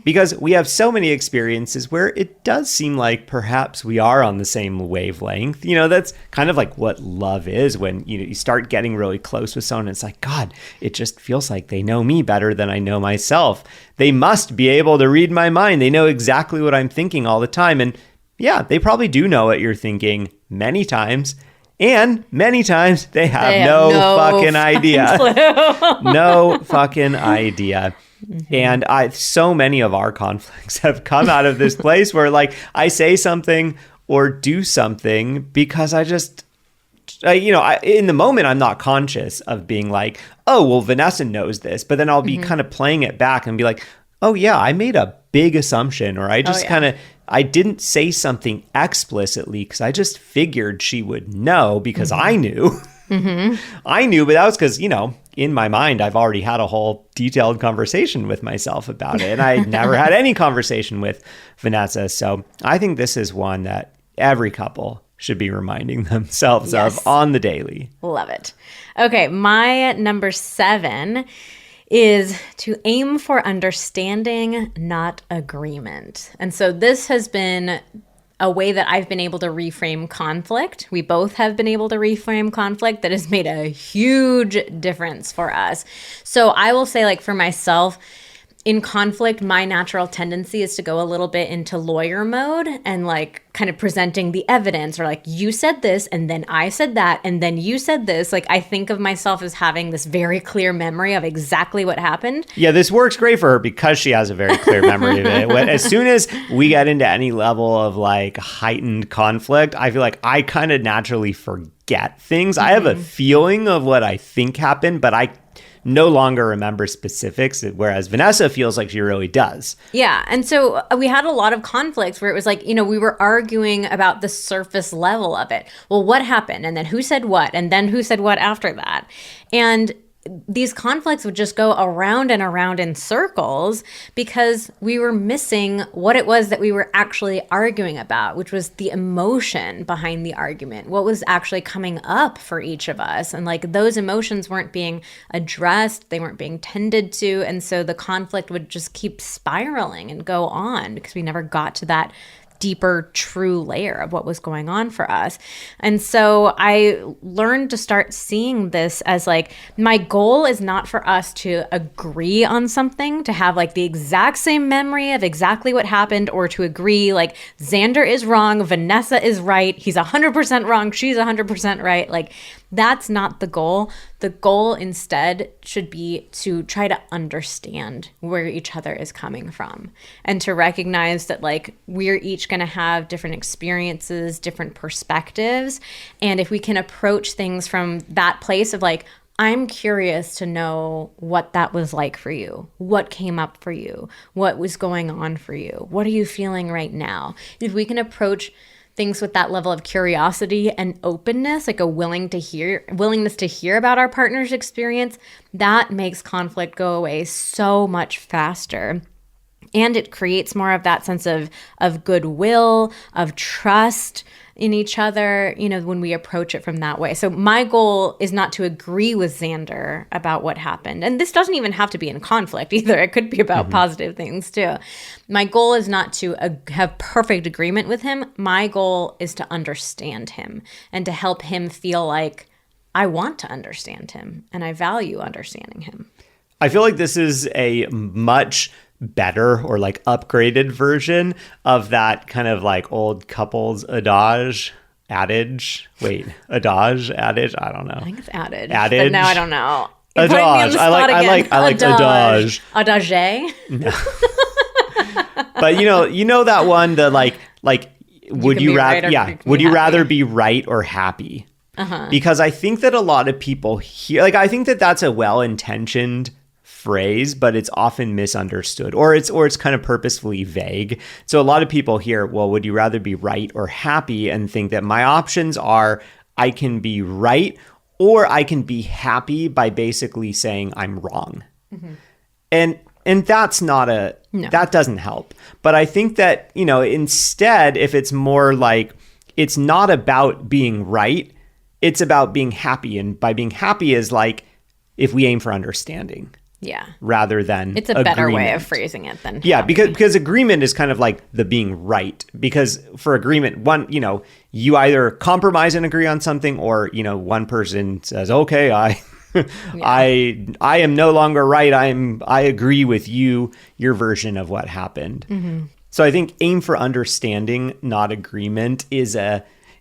Speaker 2: Because we have so many experiences where it does seem like perhaps we are on the same wavelength. That's kind of like what love is, when you start getting really close with someone. It's like, God, it just feels like they know me better than I know myself. They must be able to read my mind. They know exactly what I'm thinking all the time. And yeah, they probably do know what you're thinking many times. And many times they have no fucking idea. No fucking idea. And so many of our conflicts have come out of this place where like I say something or do something because I just, in the moment, I'm not conscious of being like, oh, well, Vanessa knows this. But then I'll be kind of playing it back and be like, oh, yeah, I made a big assumption, or I just I didn't say something explicitly because I just figured she would know because I knew. I knew, but that was because, in my mind, I've already had a whole detailed conversation with myself about it. And I never had any conversation with Vanessa. So I think this is one that every couple should be reminding themselves of on the daily.
Speaker 1: Love it. Okay, my number 7 is to aim for understanding, not agreement. And so this has been a way that I've been able to reframe conflict. We both have been able to reframe conflict that has made a huge difference for us. So I will say, like, for myself, in conflict, my natural tendency is to go a little bit into lawyer mode and like kind of presenting the evidence, or like, you said this and then I said that and then you said this. Like, I think of myself as having this very clear memory of exactly what happened.
Speaker 2: Yeah, this works great for her because she has a very clear memory of it. As soon as we get into any level of like heightened conflict, I feel like I kind of naturally forget things. I have a feeling of what I think happened, but I no longer remember specifics, whereas Vanessa feels like she really does.
Speaker 1: Yeah. And so we had a lot of conflicts where it was like, we were arguing about the surface level of it. Well, what happened? And then who said what? And then who said what after that? And these conflicts would just go around and around in circles because we were missing what it was that we were actually arguing about, which was the emotion behind the argument, what was actually coming up for each of us. And like, those emotions weren't being addressed, they weren't being tended to. And so the conflict would just keep spiraling and go on because we never got to that deeper, true layer of what was going on for us. And so I learned to start seeing this as like, my goal is not for us to agree on something, to have like the exact same memory of exactly what happened, or to agree like Xander is wrong, Vanessa is right, he's 100% wrong, she's 100% right. Like, that's not the goal. The goal instead should be to try to understand where each other is coming from, and to recognize that like, we're each going to have different experiences, different perspectives. And if we can approach things from that place of like, I'm curious to know what that was like for you. What came up for you? What was going on for you? What are you feeling right now? If we can approach things with that level of curiosity and openness, like a willingness to hear about our partner's experience, that makes conflict go away so much faster. And it creates more of that sense of goodwill, of trust in each other, when we approach it from that way. So my goal is not to agree with Xander about what happened. And this doesn't even have to be in conflict either. It could be about positive things too. My goal is not to have perfect agreement with him. My goal is to understand him and to help him feel like I want to understand him and I value understanding him.
Speaker 2: I feel like this is a much better or like upgraded version of that kind of like old couples adage. I don't know. I
Speaker 1: think it's adage.
Speaker 2: But
Speaker 1: now I don't know.
Speaker 2: Adage. I like adage.
Speaker 1: Adage.
Speaker 2: No. But you know that one, the like would you rather be right or happy? Because I think that a lot of people hear, like, I think that that's a well-intentioned phrase, but it's often misunderstood, or it's kind of purposefully vague. So a lot of people hear, well, would you rather be right or happy, and think that my options are I can be right or I can be happy by basically saying I'm wrong. And that's not that doesn't help. But I think that, instead, if it's more like, it's not about being right, it's about being happy. And by being happy is like, if we aim for understanding.
Speaker 1: Yeah.
Speaker 2: Rather than
Speaker 1: it's a
Speaker 2: agreement.
Speaker 1: better way of phrasing it than
Speaker 2: yeah,
Speaker 1: happy.
Speaker 2: because agreement is kind of like the being right. Because for agreement, you either compromise and agree on something, or one person says, okay, I am no longer right. I agree with your version of what happened. So I think aim for understanding, not agreement, is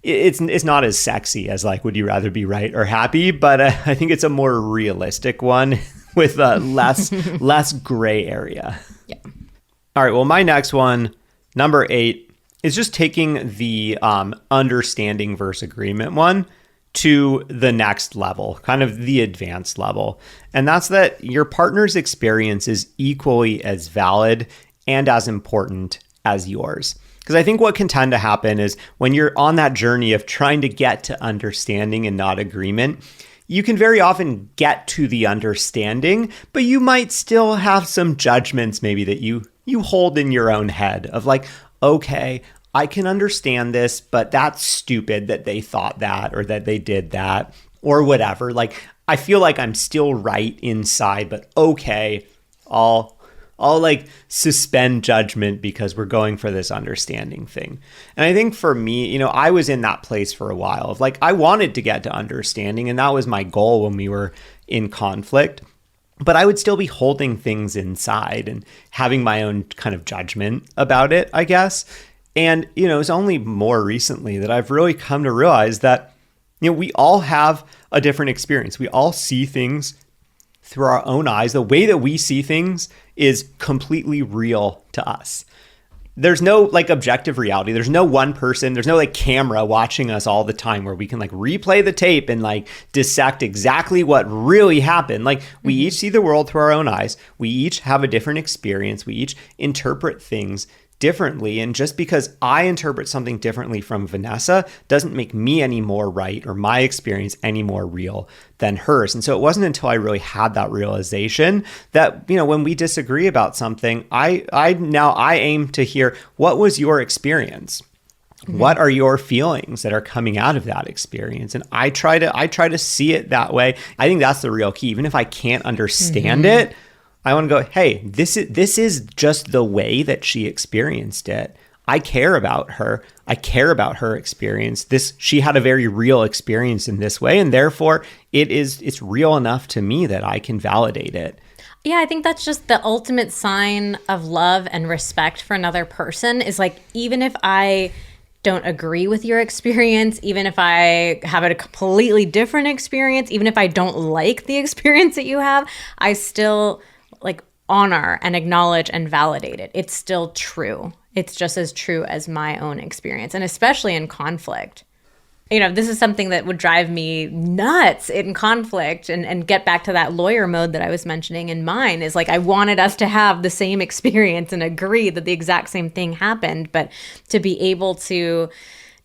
Speaker 2: it's not as sexy as like, would you rather be right or happy? But I think it's a more realistic one with less gray area.
Speaker 1: Yeah.
Speaker 2: All right. Well, my next one, number 8, is just taking the understanding versus agreement one to the next level, kind of the advanced level. And that's that your partner's experience is equally as valid and as important as yours. Because I think what can tend to happen is when you're on that journey of trying to get to understanding and not agreement, you can very often get to the understanding, but you might still have some judgments maybe that you hold in your own head of like, okay, I can understand this, but that's stupid that they thought that or that they did that. or whatever. Like, I feel like I'm still right inside, but okay, I'll like suspend judgment because we're going for this understanding thing. And I think for me, you know, I was in that place for a while of like, I wanted to get to understanding, and that was my goal when we were in conflict. But I would still be holding things inside and having my own kind of judgment about it, I guess. And, you know, it's only more recently that I've really come to realize that, you know, we all have a different experience. We all see things through our own eyes. The way that we see things is completely real to us. There's no like objective reality. There's no one person. There's no like camera watching us all the time where we can like replay the tape and like dissect exactly what really happened. Like we each see the world through our own eyes. We each have a different experience. We each interpret things differently. And just because I interpret something differently from Vanessa doesn't make me any more right or my experience any more real than hers. And so it wasn't until I really had that realization that, you know, when we disagree about something, I aim to hear, what was your experience? What are your feelings that are coming out of that experience? And I try to see it that way. I think that's the real key. Even if I can't understand it, I want to go, hey, this is just the way that she experienced it. I care about her. I care about her experience. She had a very real experience in this way, and therefore it's real enough to me that I can validate it.
Speaker 1: Yeah, I think that's just the ultimate sign of love and respect for another person is like, even if I don't agree with your experience, even if I have a completely different experience, even if I don't like the experience that you have, I still like honor and acknowledge and validate it. It's still true. It's just as true as my own experience. And especially in conflict, you know, this is something that would drive me nuts in conflict, and get back to that lawyer mode that I was mentioning in mine is like, I wanted us to have the same experience and agree that the exact same thing happened, but to be able to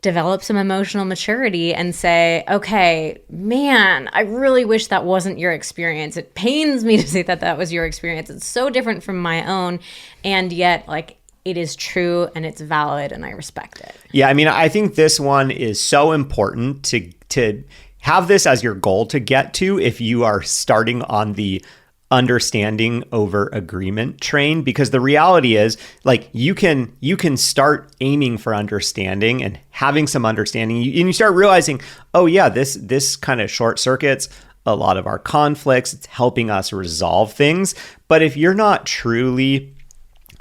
Speaker 1: develop some emotional maturity and say, okay, man, I really wish that wasn't your experience. It pains me to say that that was your experience. It's so different from my own. And yet, like, it is true and it's valid and I respect it.
Speaker 2: Yeah, I mean, I think this one is so important to have this as your goal to get to if you are starting on the understanding over agreement train, because the reality is like you can start aiming for understanding and having some understanding, and you start realizing, oh yeah, this kind of short circuits a lot of our conflicts. It's helping us resolve things. But if you're not truly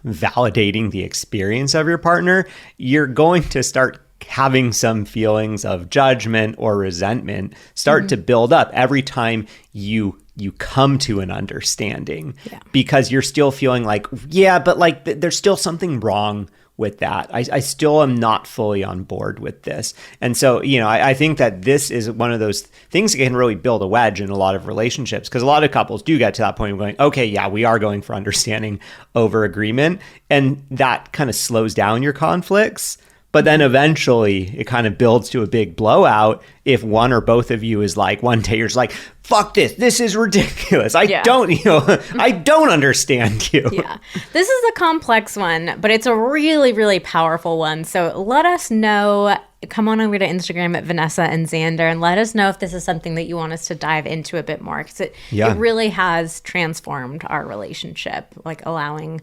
Speaker 2: validating the experience of your partner, you're going to start having some feelings of judgment or resentment start to build up every time you come to an understanding, because you're still feeling like, yeah, but like there's still something wrong with that. I still am not fully on board with this. And so, you know, I think that this is one of those things that can really build a wedge in a lot of relationships, because a lot of couples do get to that point of going, okay, yeah, we are going for understanding over agreement. And that kind of slows down your conflicts. But then eventually it kind of builds to a big blowout if one or both of you is like, one day you're just like, fuck this is ridiculous. I don't understand you.
Speaker 1: Yeah. This is a complex one, but it's a really, really powerful one. So let us know. Come on over to Instagram at Vanessa and Xander and let us know if this is something that you want us to dive into a bit more, because it really has transformed our relationship, like allowing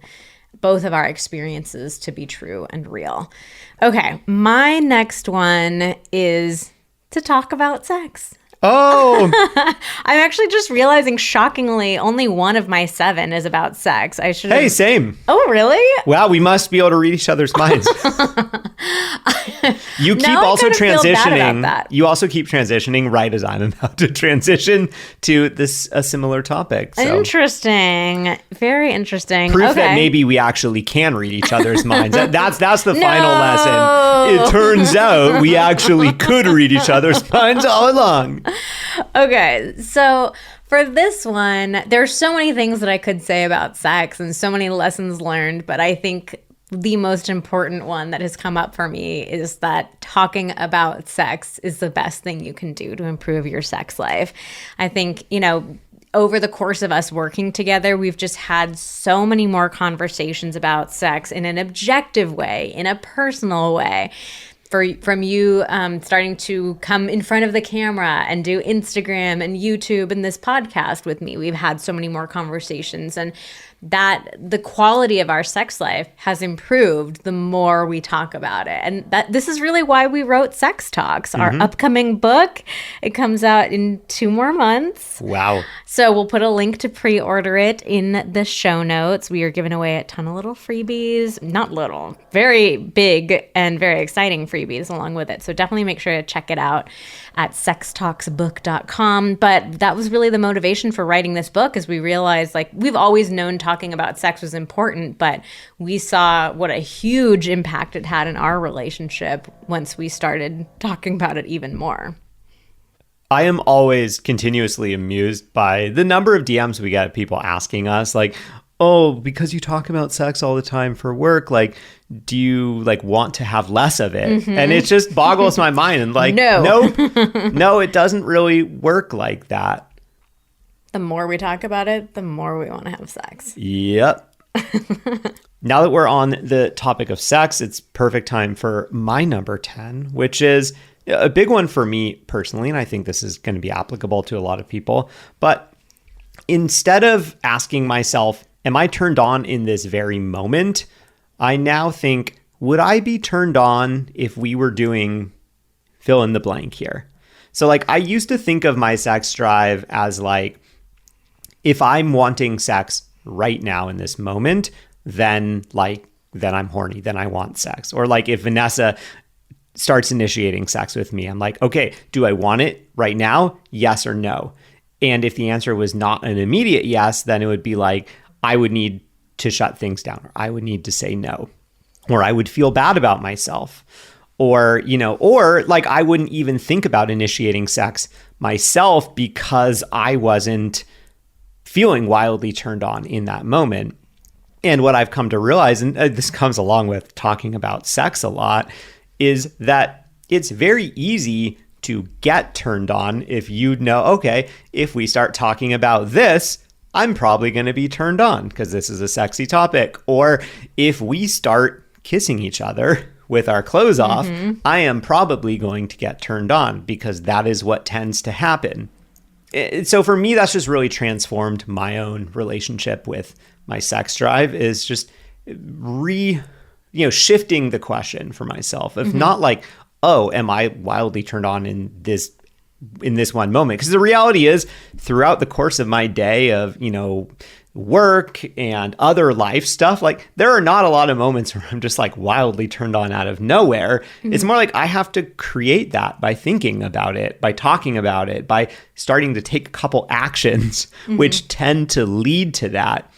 Speaker 1: both of our experiences to be true and real. Okay, my next one is to talk about sex.
Speaker 2: Oh,
Speaker 1: I'm actually just realizing, shockingly, only one of my 7 is about sex. I should.
Speaker 2: Hey, same.
Speaker 1: Oh, really?
Speaker 2: Wow, we must be able to read each other's minds. You keep also transitioning. You also keep transitioning right as I'm about to transition to a similar topic. So.
Speaker 1: Interesting. Very interesting.
Speaker 2: Proof that maybe we actually can read each other's minds. That's the final lesson. It turns out we actually could read each other's minds all along.
Speaker 1: Okay, so for this one, there's so many things that I could say about sex and so many lessons learned, but I think the most important one that has come up for me is that talking about sex is the best thing you can do to improve your sex life. I think, you know, over the course of us working together, we've just had so many more conversations about sex in an objective way, in a personal way. from you starting to come in front of the camera and do Instagram and YouTube and this podcast with me. We've had so many more conversations, and that the quality of our sex life has improved the more we talk about it. And that this is really why we wrote Sex Talks, our upcoming book. It comes out in 2 more months.
Speaker 2: Wow.
Speaker 1: So we'll put a link to pre-order it in the show notes. We are giving away a ton of little freebies, not little, very big and very exciting freebies along with it. So definitely make sure to check it out at sextalksbook.com. But that was really the motivation for writing this book, is we realized, like, we've always known talking about sex was important, but we saw what a huge impact it had in our relationship once we started talking about it even more.
Speaker 2: I am always continuously amused by the number of DMs we get, people asking us, like, oh, because you talk about sex all the time for work, like, do you like want to have less of it? And it just boggles my mind. And like, no, it doesn't really work like that.
Speaker 1: The more we talk about it, the more we want to have sex.
Speaker 2: Yep. Now that we're on the topic of sex, it's perfect time for my number 10, which is a big one for me personally. And I think this is going to be applicable to a lot of people. But instead of asking myself, am I turned on in this very moment? I now think, would I be turned on if we were doing fill in the blank here? So like, I used to think of my sex drive as like, if I'm wanting sex right now in this moment, then I'm horny, then I want sex. Or like if Vanessa starts initiating sex with me, I'm like, okay, do I want it right now? Yes or no? And if the answer was not an immediate yes, then it would be like, I would need to shut things down, or I would need to say no, or I would feel bad about myself, or, or like I wouldn't even think about initiating sex myself because I wasn't feeling wildly turned on in that moment. And what I've come to realize, and this comes along with talking about sex a lot, is that it's very easy to get turned on if you know, okay, if we start talking about this, I'm probably going to be turned on because this is a sexy topic. Or if we start kissing each other with our clothes off, I am probably going to get turned on because that is what tends to happen. So for me, that's just really transformed my own relationship with my sex drive, is just shifting the question for myself of not like, oh, am I wildly turned on in this one moment? Because the reality is, throughout the course of my day of, work and other life stuff, like there are not a lot of moments where I'm just like wildly turned on out of nowhere. It's more like I have to create that by thinking about it, by talking about it, by starting to take a couple actions, which tend to lead to that.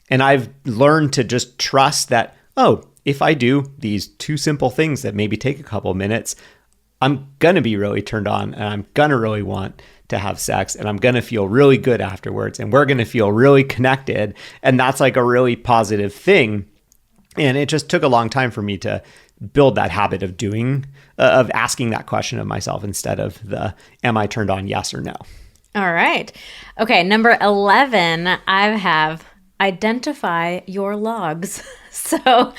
Speaker 2: And I've learned to just trust that, oh, if I do these 2 simple things that maybe take a couple minutes, I'm going to be really turned on, and I'm going to really want to have sex, and I'm going to feel really good afterwards, and we're going to feel really connected. And that's like a really positive thing. And it just took a long time for me to build that habit of asking that question of myself instead of the, am I turned on, yes or no?
Speaker 1: All right. Okay. Number 11, I have identify your logs. So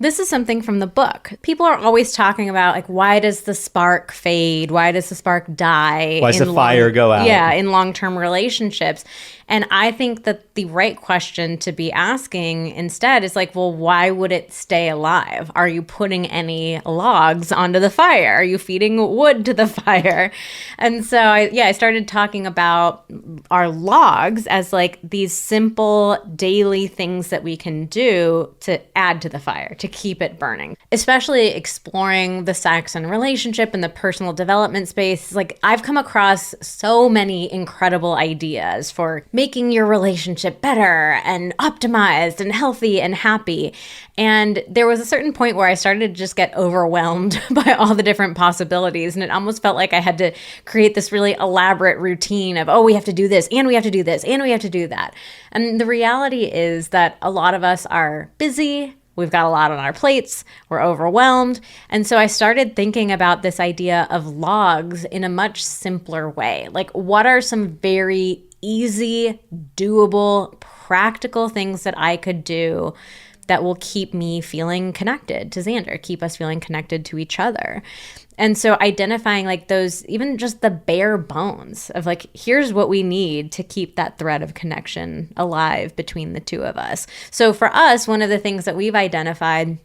Speaker 1: this is something from the book. People are always talking about, like, why does the spark fade? Why does the spark die?
Speaker 2: Why does the fire go out?
Speaker 1: Yeah, in long-term relationships. And I think that the right question to be asking instead is like, well, why would it stay alive? Are you putting any logs onto the fire? Are you feeding wood to the fire? And so I started talking about our logs as like these simple daily things that we can do to add to the fire, to keep it burning. Especially exploring the sex and relationship and the personal development space. Like, I've come across so many incredible ideas for making your relationship better and optimized and healthy and happy. And there was a certain point where I started to just get overwhelmed by all the different possibilities. And it almost felt like I had to create this really elaborate routine of, oh, we have to do this, and we have to do this, and we have to do that. And the reality is that a lot of us are busy. We've got a lot on our plates. We're overwhelmed. And so I started thinking about this idea of logs in a much simpler way. Like, what are some very easy, doable, practical things that I could do that will keep me feeling connected to Xander, keep us feeling connected to each other. And so identifying like those, even just the bare bones of like, here's what we need to keep that thread of connection alive between the two of us. So for us, one of the things that we've identified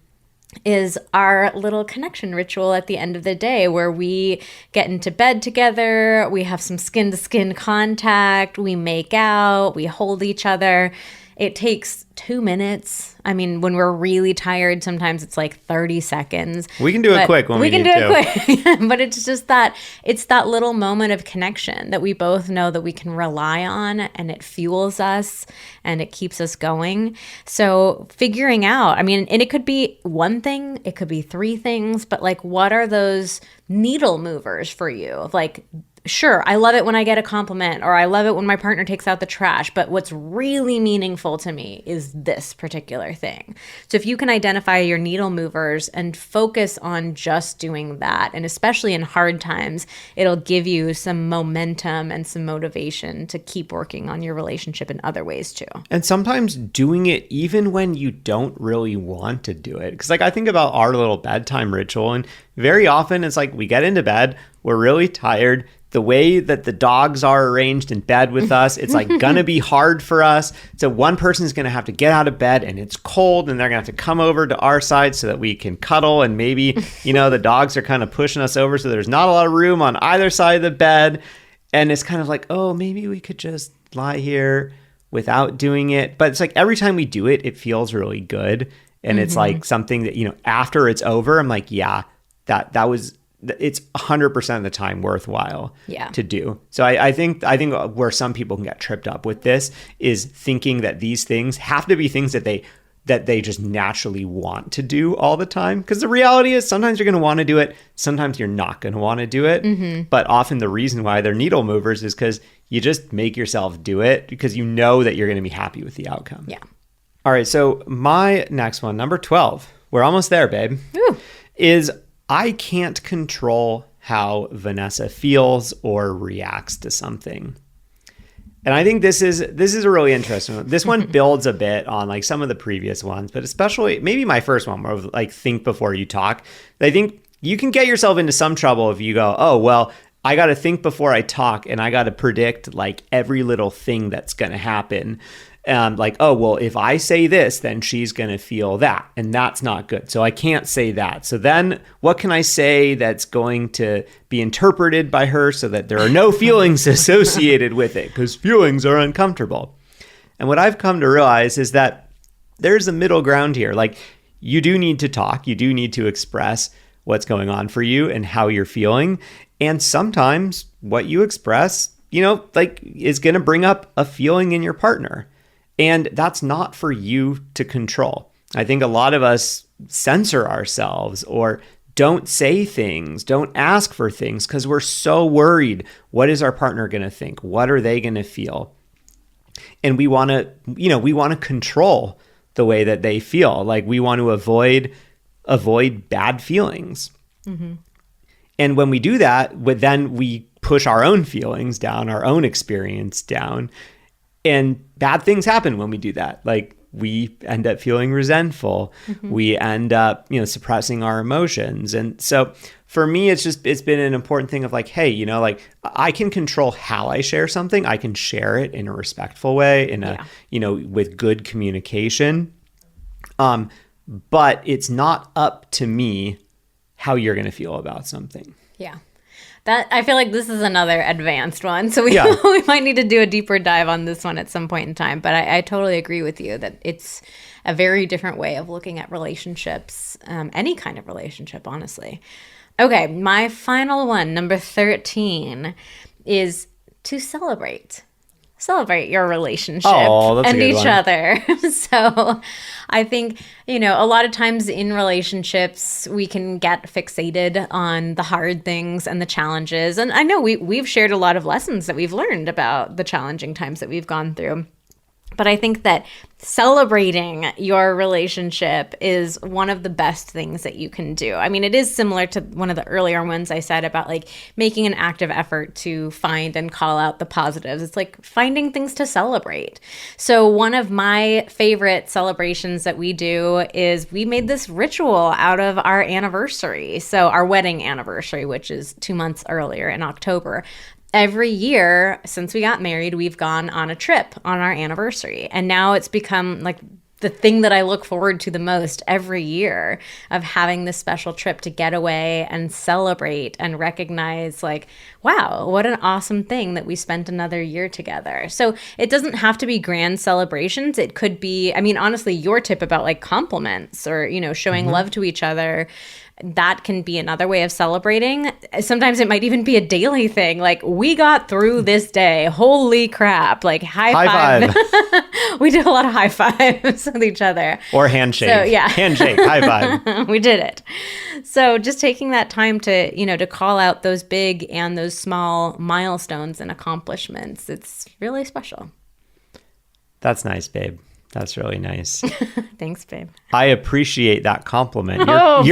Speaker 1: is our little connection ritual at the end of the day, where we get into bed together, we have some skin to skin contact, we make out, we hold each other. It takes 2 minutes. I mean, when we're really tired, sometimes it's like 30 seconds.
Speaker 2: We can do it quick when we need to.
Speaker 1: We can do it quick. But it's just that, it's that little moment of connection that we both know that we can rely on, and it fuels us and it keeps us going. So figuring out, I mean, and it could be one thing, it could be 3 things, but like, what are those needle movers for you? Like, sure, I love it when I get a compliment, or I love it when my partner takes out the trash, but what's really meaningful to me is this particular thing. So if you can identify your needle movers and focus on just doing that, and especially in hard times, it'll give you some momentum and some motivation to keep working on your relationship in other ways too.
Speaker 2: And sometimes doing it even when you don't really want to do it. Because like I think about our little bedtime ritual, and very often it's like we get into bed, we're really tired. The way that the dogs are arranged in bed with us, it's like gonna be hard for us. So one person's gonna have to get out of bed and it's cold, and they're gonna have to come over to our side so that we can cuddle. And maybe, you know, the dogs are kind of pushing us over, so there's not a lot of room on either side of the bed. And it's kind of like, oh, maybe we could just lie here without doing it. But it's like every time we do it, it feels really good. And it's like something that, you know, after it's over, I'm like, yeah, that was, it's 100% of the time worthwhile to do. So I think where some people can get tripped up with this is thinking that these things have to be things that they just naturally want to do all the time. Because the reality is sometimes you're going to want to do it, sometimes you're not going to want to do it. But often the reason why they're needle movers is because you just make yourself do it because you know that you're going to be happy with the outcome.
Speaker 1: Yeah.
Speaker 2: All right. So my next one, number 12, we're almost there, babe, is I can't control how Vanessa feels or reacts to something. And I think this is a really interesting one. This one builds a bit on like some of the previous ones, but especially maybe my first one, where like think before you talk. I think you can get yourself into some trouble if you go, oh, well, I got to think before I talk, and I got to predict like every little thing that's going to happen. Like, oh, well, if I say this, then she's going to feel that. And that's not good. So I can't say that. So then what can I say that's going to be interpreted by her so that there are no feelings associated with it? Because feelings are uncomfortable. And what I've come to realize is that there's a middle ground here. Like, you do need to talk. You do need to express what's going on for you and how you're feeling. And sometimes what you express, you know, like is going to bring up a feeling in your partner. And that's not for you to control. I think a lot of us censor ourselves or don't say things, don't ask for things because we're so worried. What is our partner going to think? What are they going to feel? And we want to control the way that they feel. Like we want to avoid bad feelings. And when we do that, then we push our own feelings down, our own experience down. And bad things happen when we do that. Like we end up feeling resentful. We end up, suppressing our emotions. And so for me, it's been an important thing of like, hey, like I can control how I share something. I can share it in a respectful way, with good communication. But it's not up to me how you're going to feel about something.
Speaker 1: Yeah. That I feel like this is another advanced one. So we might need to do a deeper dive on this one at some point in time. But I totally agree with you that it's a very different way of looking at relationships, any kind of relationship, honestly. Okay, my final one, number 13, is to celebrate. Celebrate your relationship and each other. So I think, a lot of times in relationships, we can get fixated on the hard things and the challenges. And I know we've shared a lot of lessons that we've learned about the challenging times that we've gone through. But I think that celebrating your relationship is one of the best things that you can do. I mean, it is similar to one of the earlier ones I said about like making an active effort to find and call out the positives. It's like finding things to celebrate. So one of my favorite celebrations that we do is we made this ritual out of our anniversary. So our wedding anniversary, which is 2 months earlier in October. Every year since we got married, we've gone on a trip on our anniversary. And now it's become like the thing that I look forward to the most every year, of having this special trip to get away and celebrate and recognize like, wow, what an awesome thing that we spent another year together. So it doesn't have to be grand celebrations. It could be, I mean, honestly, your tip about like compliments or, you know, showing love to each other, that can be another way of celebrating. Sometimes it might even be a daily thing. Like, we got through this day. Holy crap. Like, high five. We did a lot of high fives with each other.
Speaker 2: Or handshake.
Speaker 1: So, yeah.
Speaker 2: Handshake, high five.
Speaker 1: We did it. So just taking that time to, you know, to call out those big and those small milestones and accomplishments, it's really special.
Speaker 2: That's nice, babe. That's really nice.
Speaker 1: Thanks, babe.
Speaker 2: I appreciate that compliment.
Speaker 1: Boy.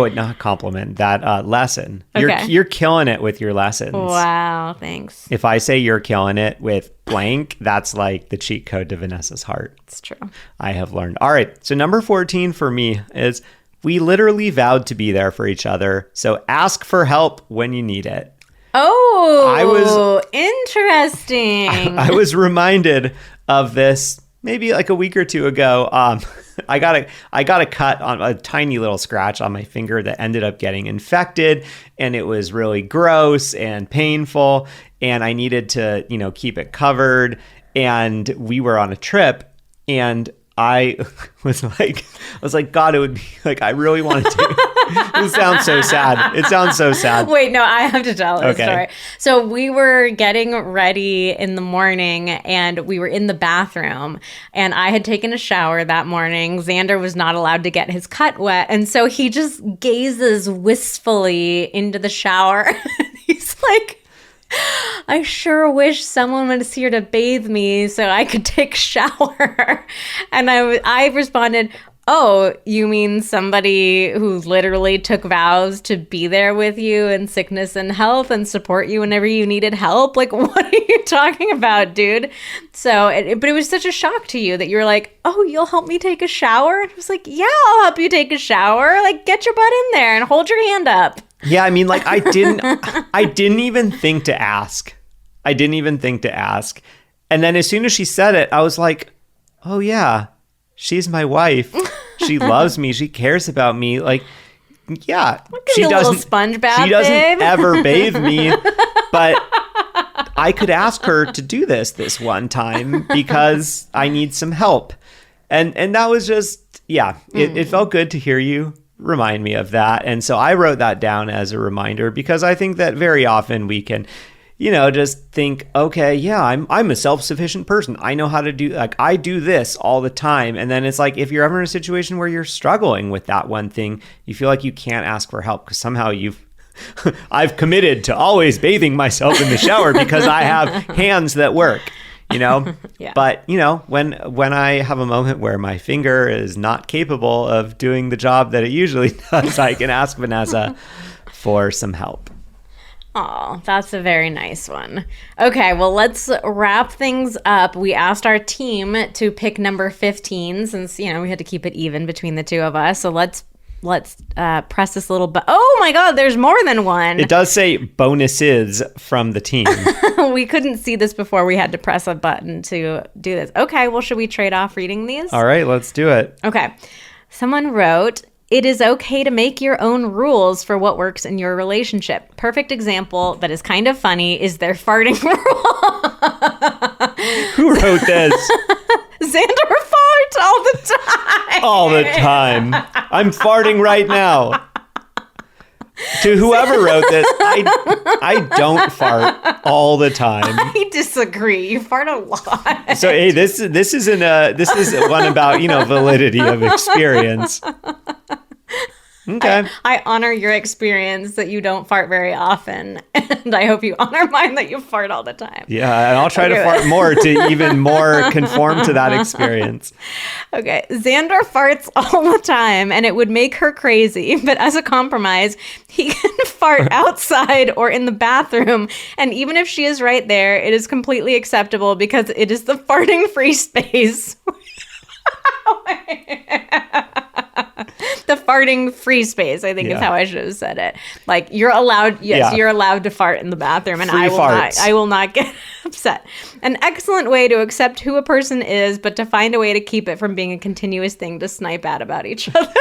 Speaker 2: Not compliment, that lesson.
Speaker 1: Okay.
Speaker 2: You're killing it with your lessons.
Speaker 1: Wow, thanks.
Speaker 2: If I say you're killing it with blank, that's like the cheat code to Vanessa's heart.
Speaker 1: It's true.
Speaker 2: I have learned. All right. So number 14 for me is we literally vowed to be there for each other. So ask for help when you need it.
Speaker 1: Oh, interesting.
Speaker 2: I was reminded of this maybe like a week or two ago. I got a cut on a tiny little scratch on my finger that ended up getting infected, and it was really gross and painful, and I needed to, you know, keep it covered. And we were on a trip, and I was like, God, it would be like, I really wanted to. It sounds so sad. It sounds so sad.
Speaker 1: Wait, no, I have to tell this story. So we were getting ready in the morning, and we were in the bathroom, and I had taken a shower that morning. Xander was not allowed to get his cut wet, and so he just gazes wistfully into the shower. He's like, I sure wish someone was here to bathe me so I could take a shower. And I responded, oh, you mean somebody who literally took vows to be there with you in sickness and health and support you whenever you needed help? Like, what are you talking about, dude? So, but it was such a shock to you that you were like, oh, you'll help me take a shower? And I was like, yeah, I'll help you take a shower. Like, get your butt in there and hold your hand up.
Speaker 2: Yeah, I mean, like, I didn't even think to ask. And then as soon as she said it, I was like, oh yeah, she's my wife. She loves me. She cares about me. Like, yeah,
Speaker 1: she doesn't sponge bath,
Speaker 2: she doesn't
Speaker 1: babe.
Speaker 2: ever bathe me, but I could ask her to do this one time because I need some help. And that was just, yeah, it felt good to hear you remind me of that. And so I wrote that down as a reminder, because I think that very often we can, you know, just think, okay, yeah, I'm a self-sufficient person. I know how to do, like, I do this all the time. And then it's like, if you're ever in a situation where you're struggling with that one thing, you feel like you can't ask for help because somehow I've committed to always bathing myself in the shower because I have hands that work. You know,
Speaker 1: yeah.
Speaker 2: But, you know, when I have a moment where my finger is not capable of doing the job that it usually does, I can ask Vanessa for some help.
Speaker 1: Oh, that's a very nice one. Okay, well, let's wrap things up. We asked our team to pick number 15 since, you know, we had to keep it even between the two of us. So let's press this little button. Oh my God, there's more than one.
Speaker 2: It does say bonuses from the team.
Speaker 1: We couldn't see this before. We had to press a button to do this. Okay, well, should we trade off reading these?
Speaker 2: All right, let's do it. Okay.
Speaker 1: Someone wrote, it is okay to make your own rules for what works in your relationship. Perfect example that is kind of funny is their farting rule.
Speaker 2: Who wrote this?
Speaker 1: Xander farts all the time.
Speaker 2: All the time. I'm farting right now. To whoever wrote this, I don't fart all the time.
Speaker 1: I disagree. You fart a lot.
Speaker 2: So hey, this is one about, you know, validity of experience. Okay.
Speaker 1: I honor your experience that you don't fart very often, and I hope you honor mine that you fart all the time.
Speaker 2: Yeah, and I'll try to fart more to even more conform to that experience.
Speaker 1: Okay, Xander farts all the time, and it would make her crazy, but as a compromise, he can fart outside or in the bathroom, and even if she is right there, it is completely acceptable because it is the farting free space. The farting free space, I think is how I should have said it. Like, you're allowed, you're allowed to fart in the bathroom, and
Speaker 2: Free farts.
Speaker 1: I will not get upset. An excellent way to accept who a person is, but to find a way to keep it from being a continuous thing to snipe at about each other.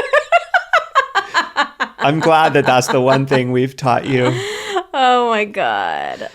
Speaker 2: I'm glad that that's the one thing we've taught you.
Speaker 1: Oh my God.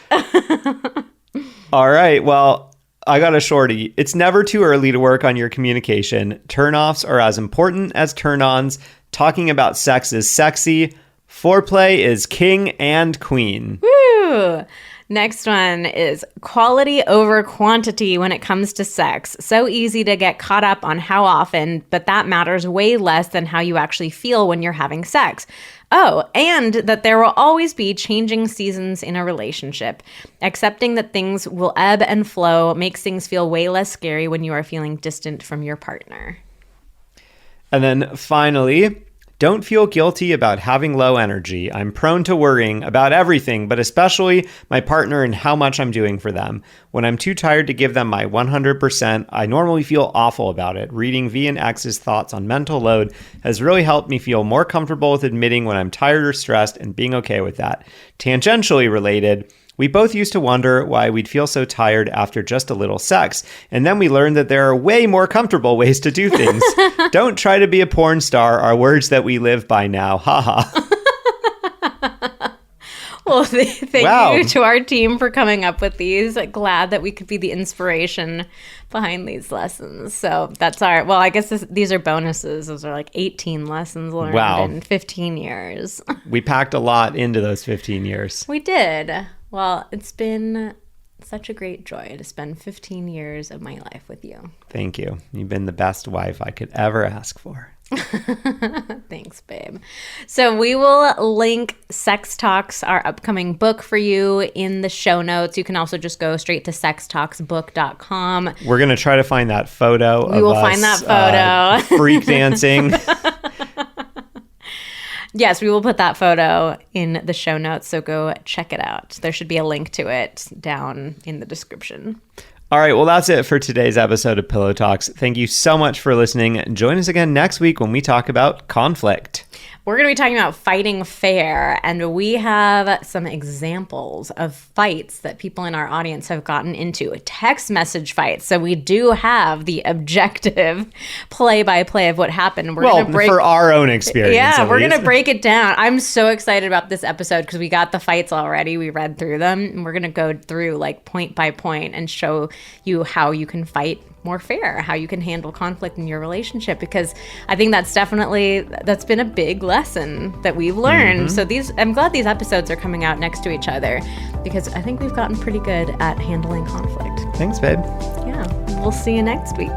Speaker 2: All right, well, I got a shorty. It's never too early to work on your communication. Turn-offs are as important as turn-ons. Talking about sex is sexy. Foreplay is king and queen.
Speaker 1: Woo! Next one is quality over quantity when it comes to sex. So easy to get caught up on how often, but that matters way less than how you actually feel when you're having sex. Oh, and that there will always be changing seasons in a relationship. Accepting that things will ebb and flow makes things feel way less scary when you are feeling distant from your partner.
Speaker 2: And then finally, don't feel guilty about having low energy. I'm prone to worrying about everything, but especially my partner and how much I'm doing for them. When I'm too tired to give them my 100%, I normally feel awful about it. Reading V and X's thoughts on mental load has really helped me feel more comfortable with admitting when I'm tired or stressed and being okay with that. Tangentially related, we both used to wonder why we'd feel so tired after just a little sex. And then we learned that there are way more comfortable ways to do things. Don't try to be a porn star are words that we live by now. Haha.
Speaker 1: Well, thank you to our team for coming up with these. Glad that we could be the inspiration behind these lessons. So that's well, I guess these are bonuses. Those are like 18 lessons learned in 15 years.
Speaker 2: We packed a lot into those 15 years.
Speaker 1: We did. Well, it's been such a great joy to spend 15 years of my life with you.
Speaker 2: Thank you. You've been the best wife I could ever ask for.
Speaker 1: Thanks, babe. So we will link Sex Talks, our upcoming book, for you in the show notes. You can also just go straight to sextalksbook.com.
Speaker 2: We're going to try to find that photo.
Speaker 1: We will find that photo.
Speaker 2: Freak dancing.
Speaker 1: Yes, we will put that photo in the show notes, so go check it out. There should be a link to it down in the description.
Speaker 2: All right, well, that's it for today's episode of Pillow Talks. Thank you so much for listening. Join us again next week when we talk about conflict.
Speaker 1: We're going to be talking about fighting fair, and we have some examples of fights that people in our audience have gotten into. Text message fights. So we do have the objective play-by-play of what happened.
Speaker 2: For our own experience.
Speaker 1: Yeah, we're going to break it down. I'm so excited about this episode because we got the fights already. We read through them, and we're going to go through like point by point and show you how you can fight more fair, how you can handle conflict in your relationship, because I think that's been a big lesson that we've learned. So I'm glad these episodes are coming out next to each other because I think we've gotten pretty good at handling conflict.
Speaker 2: Thanks, babe.
Speaker 1: Yeah, we'll see you next week.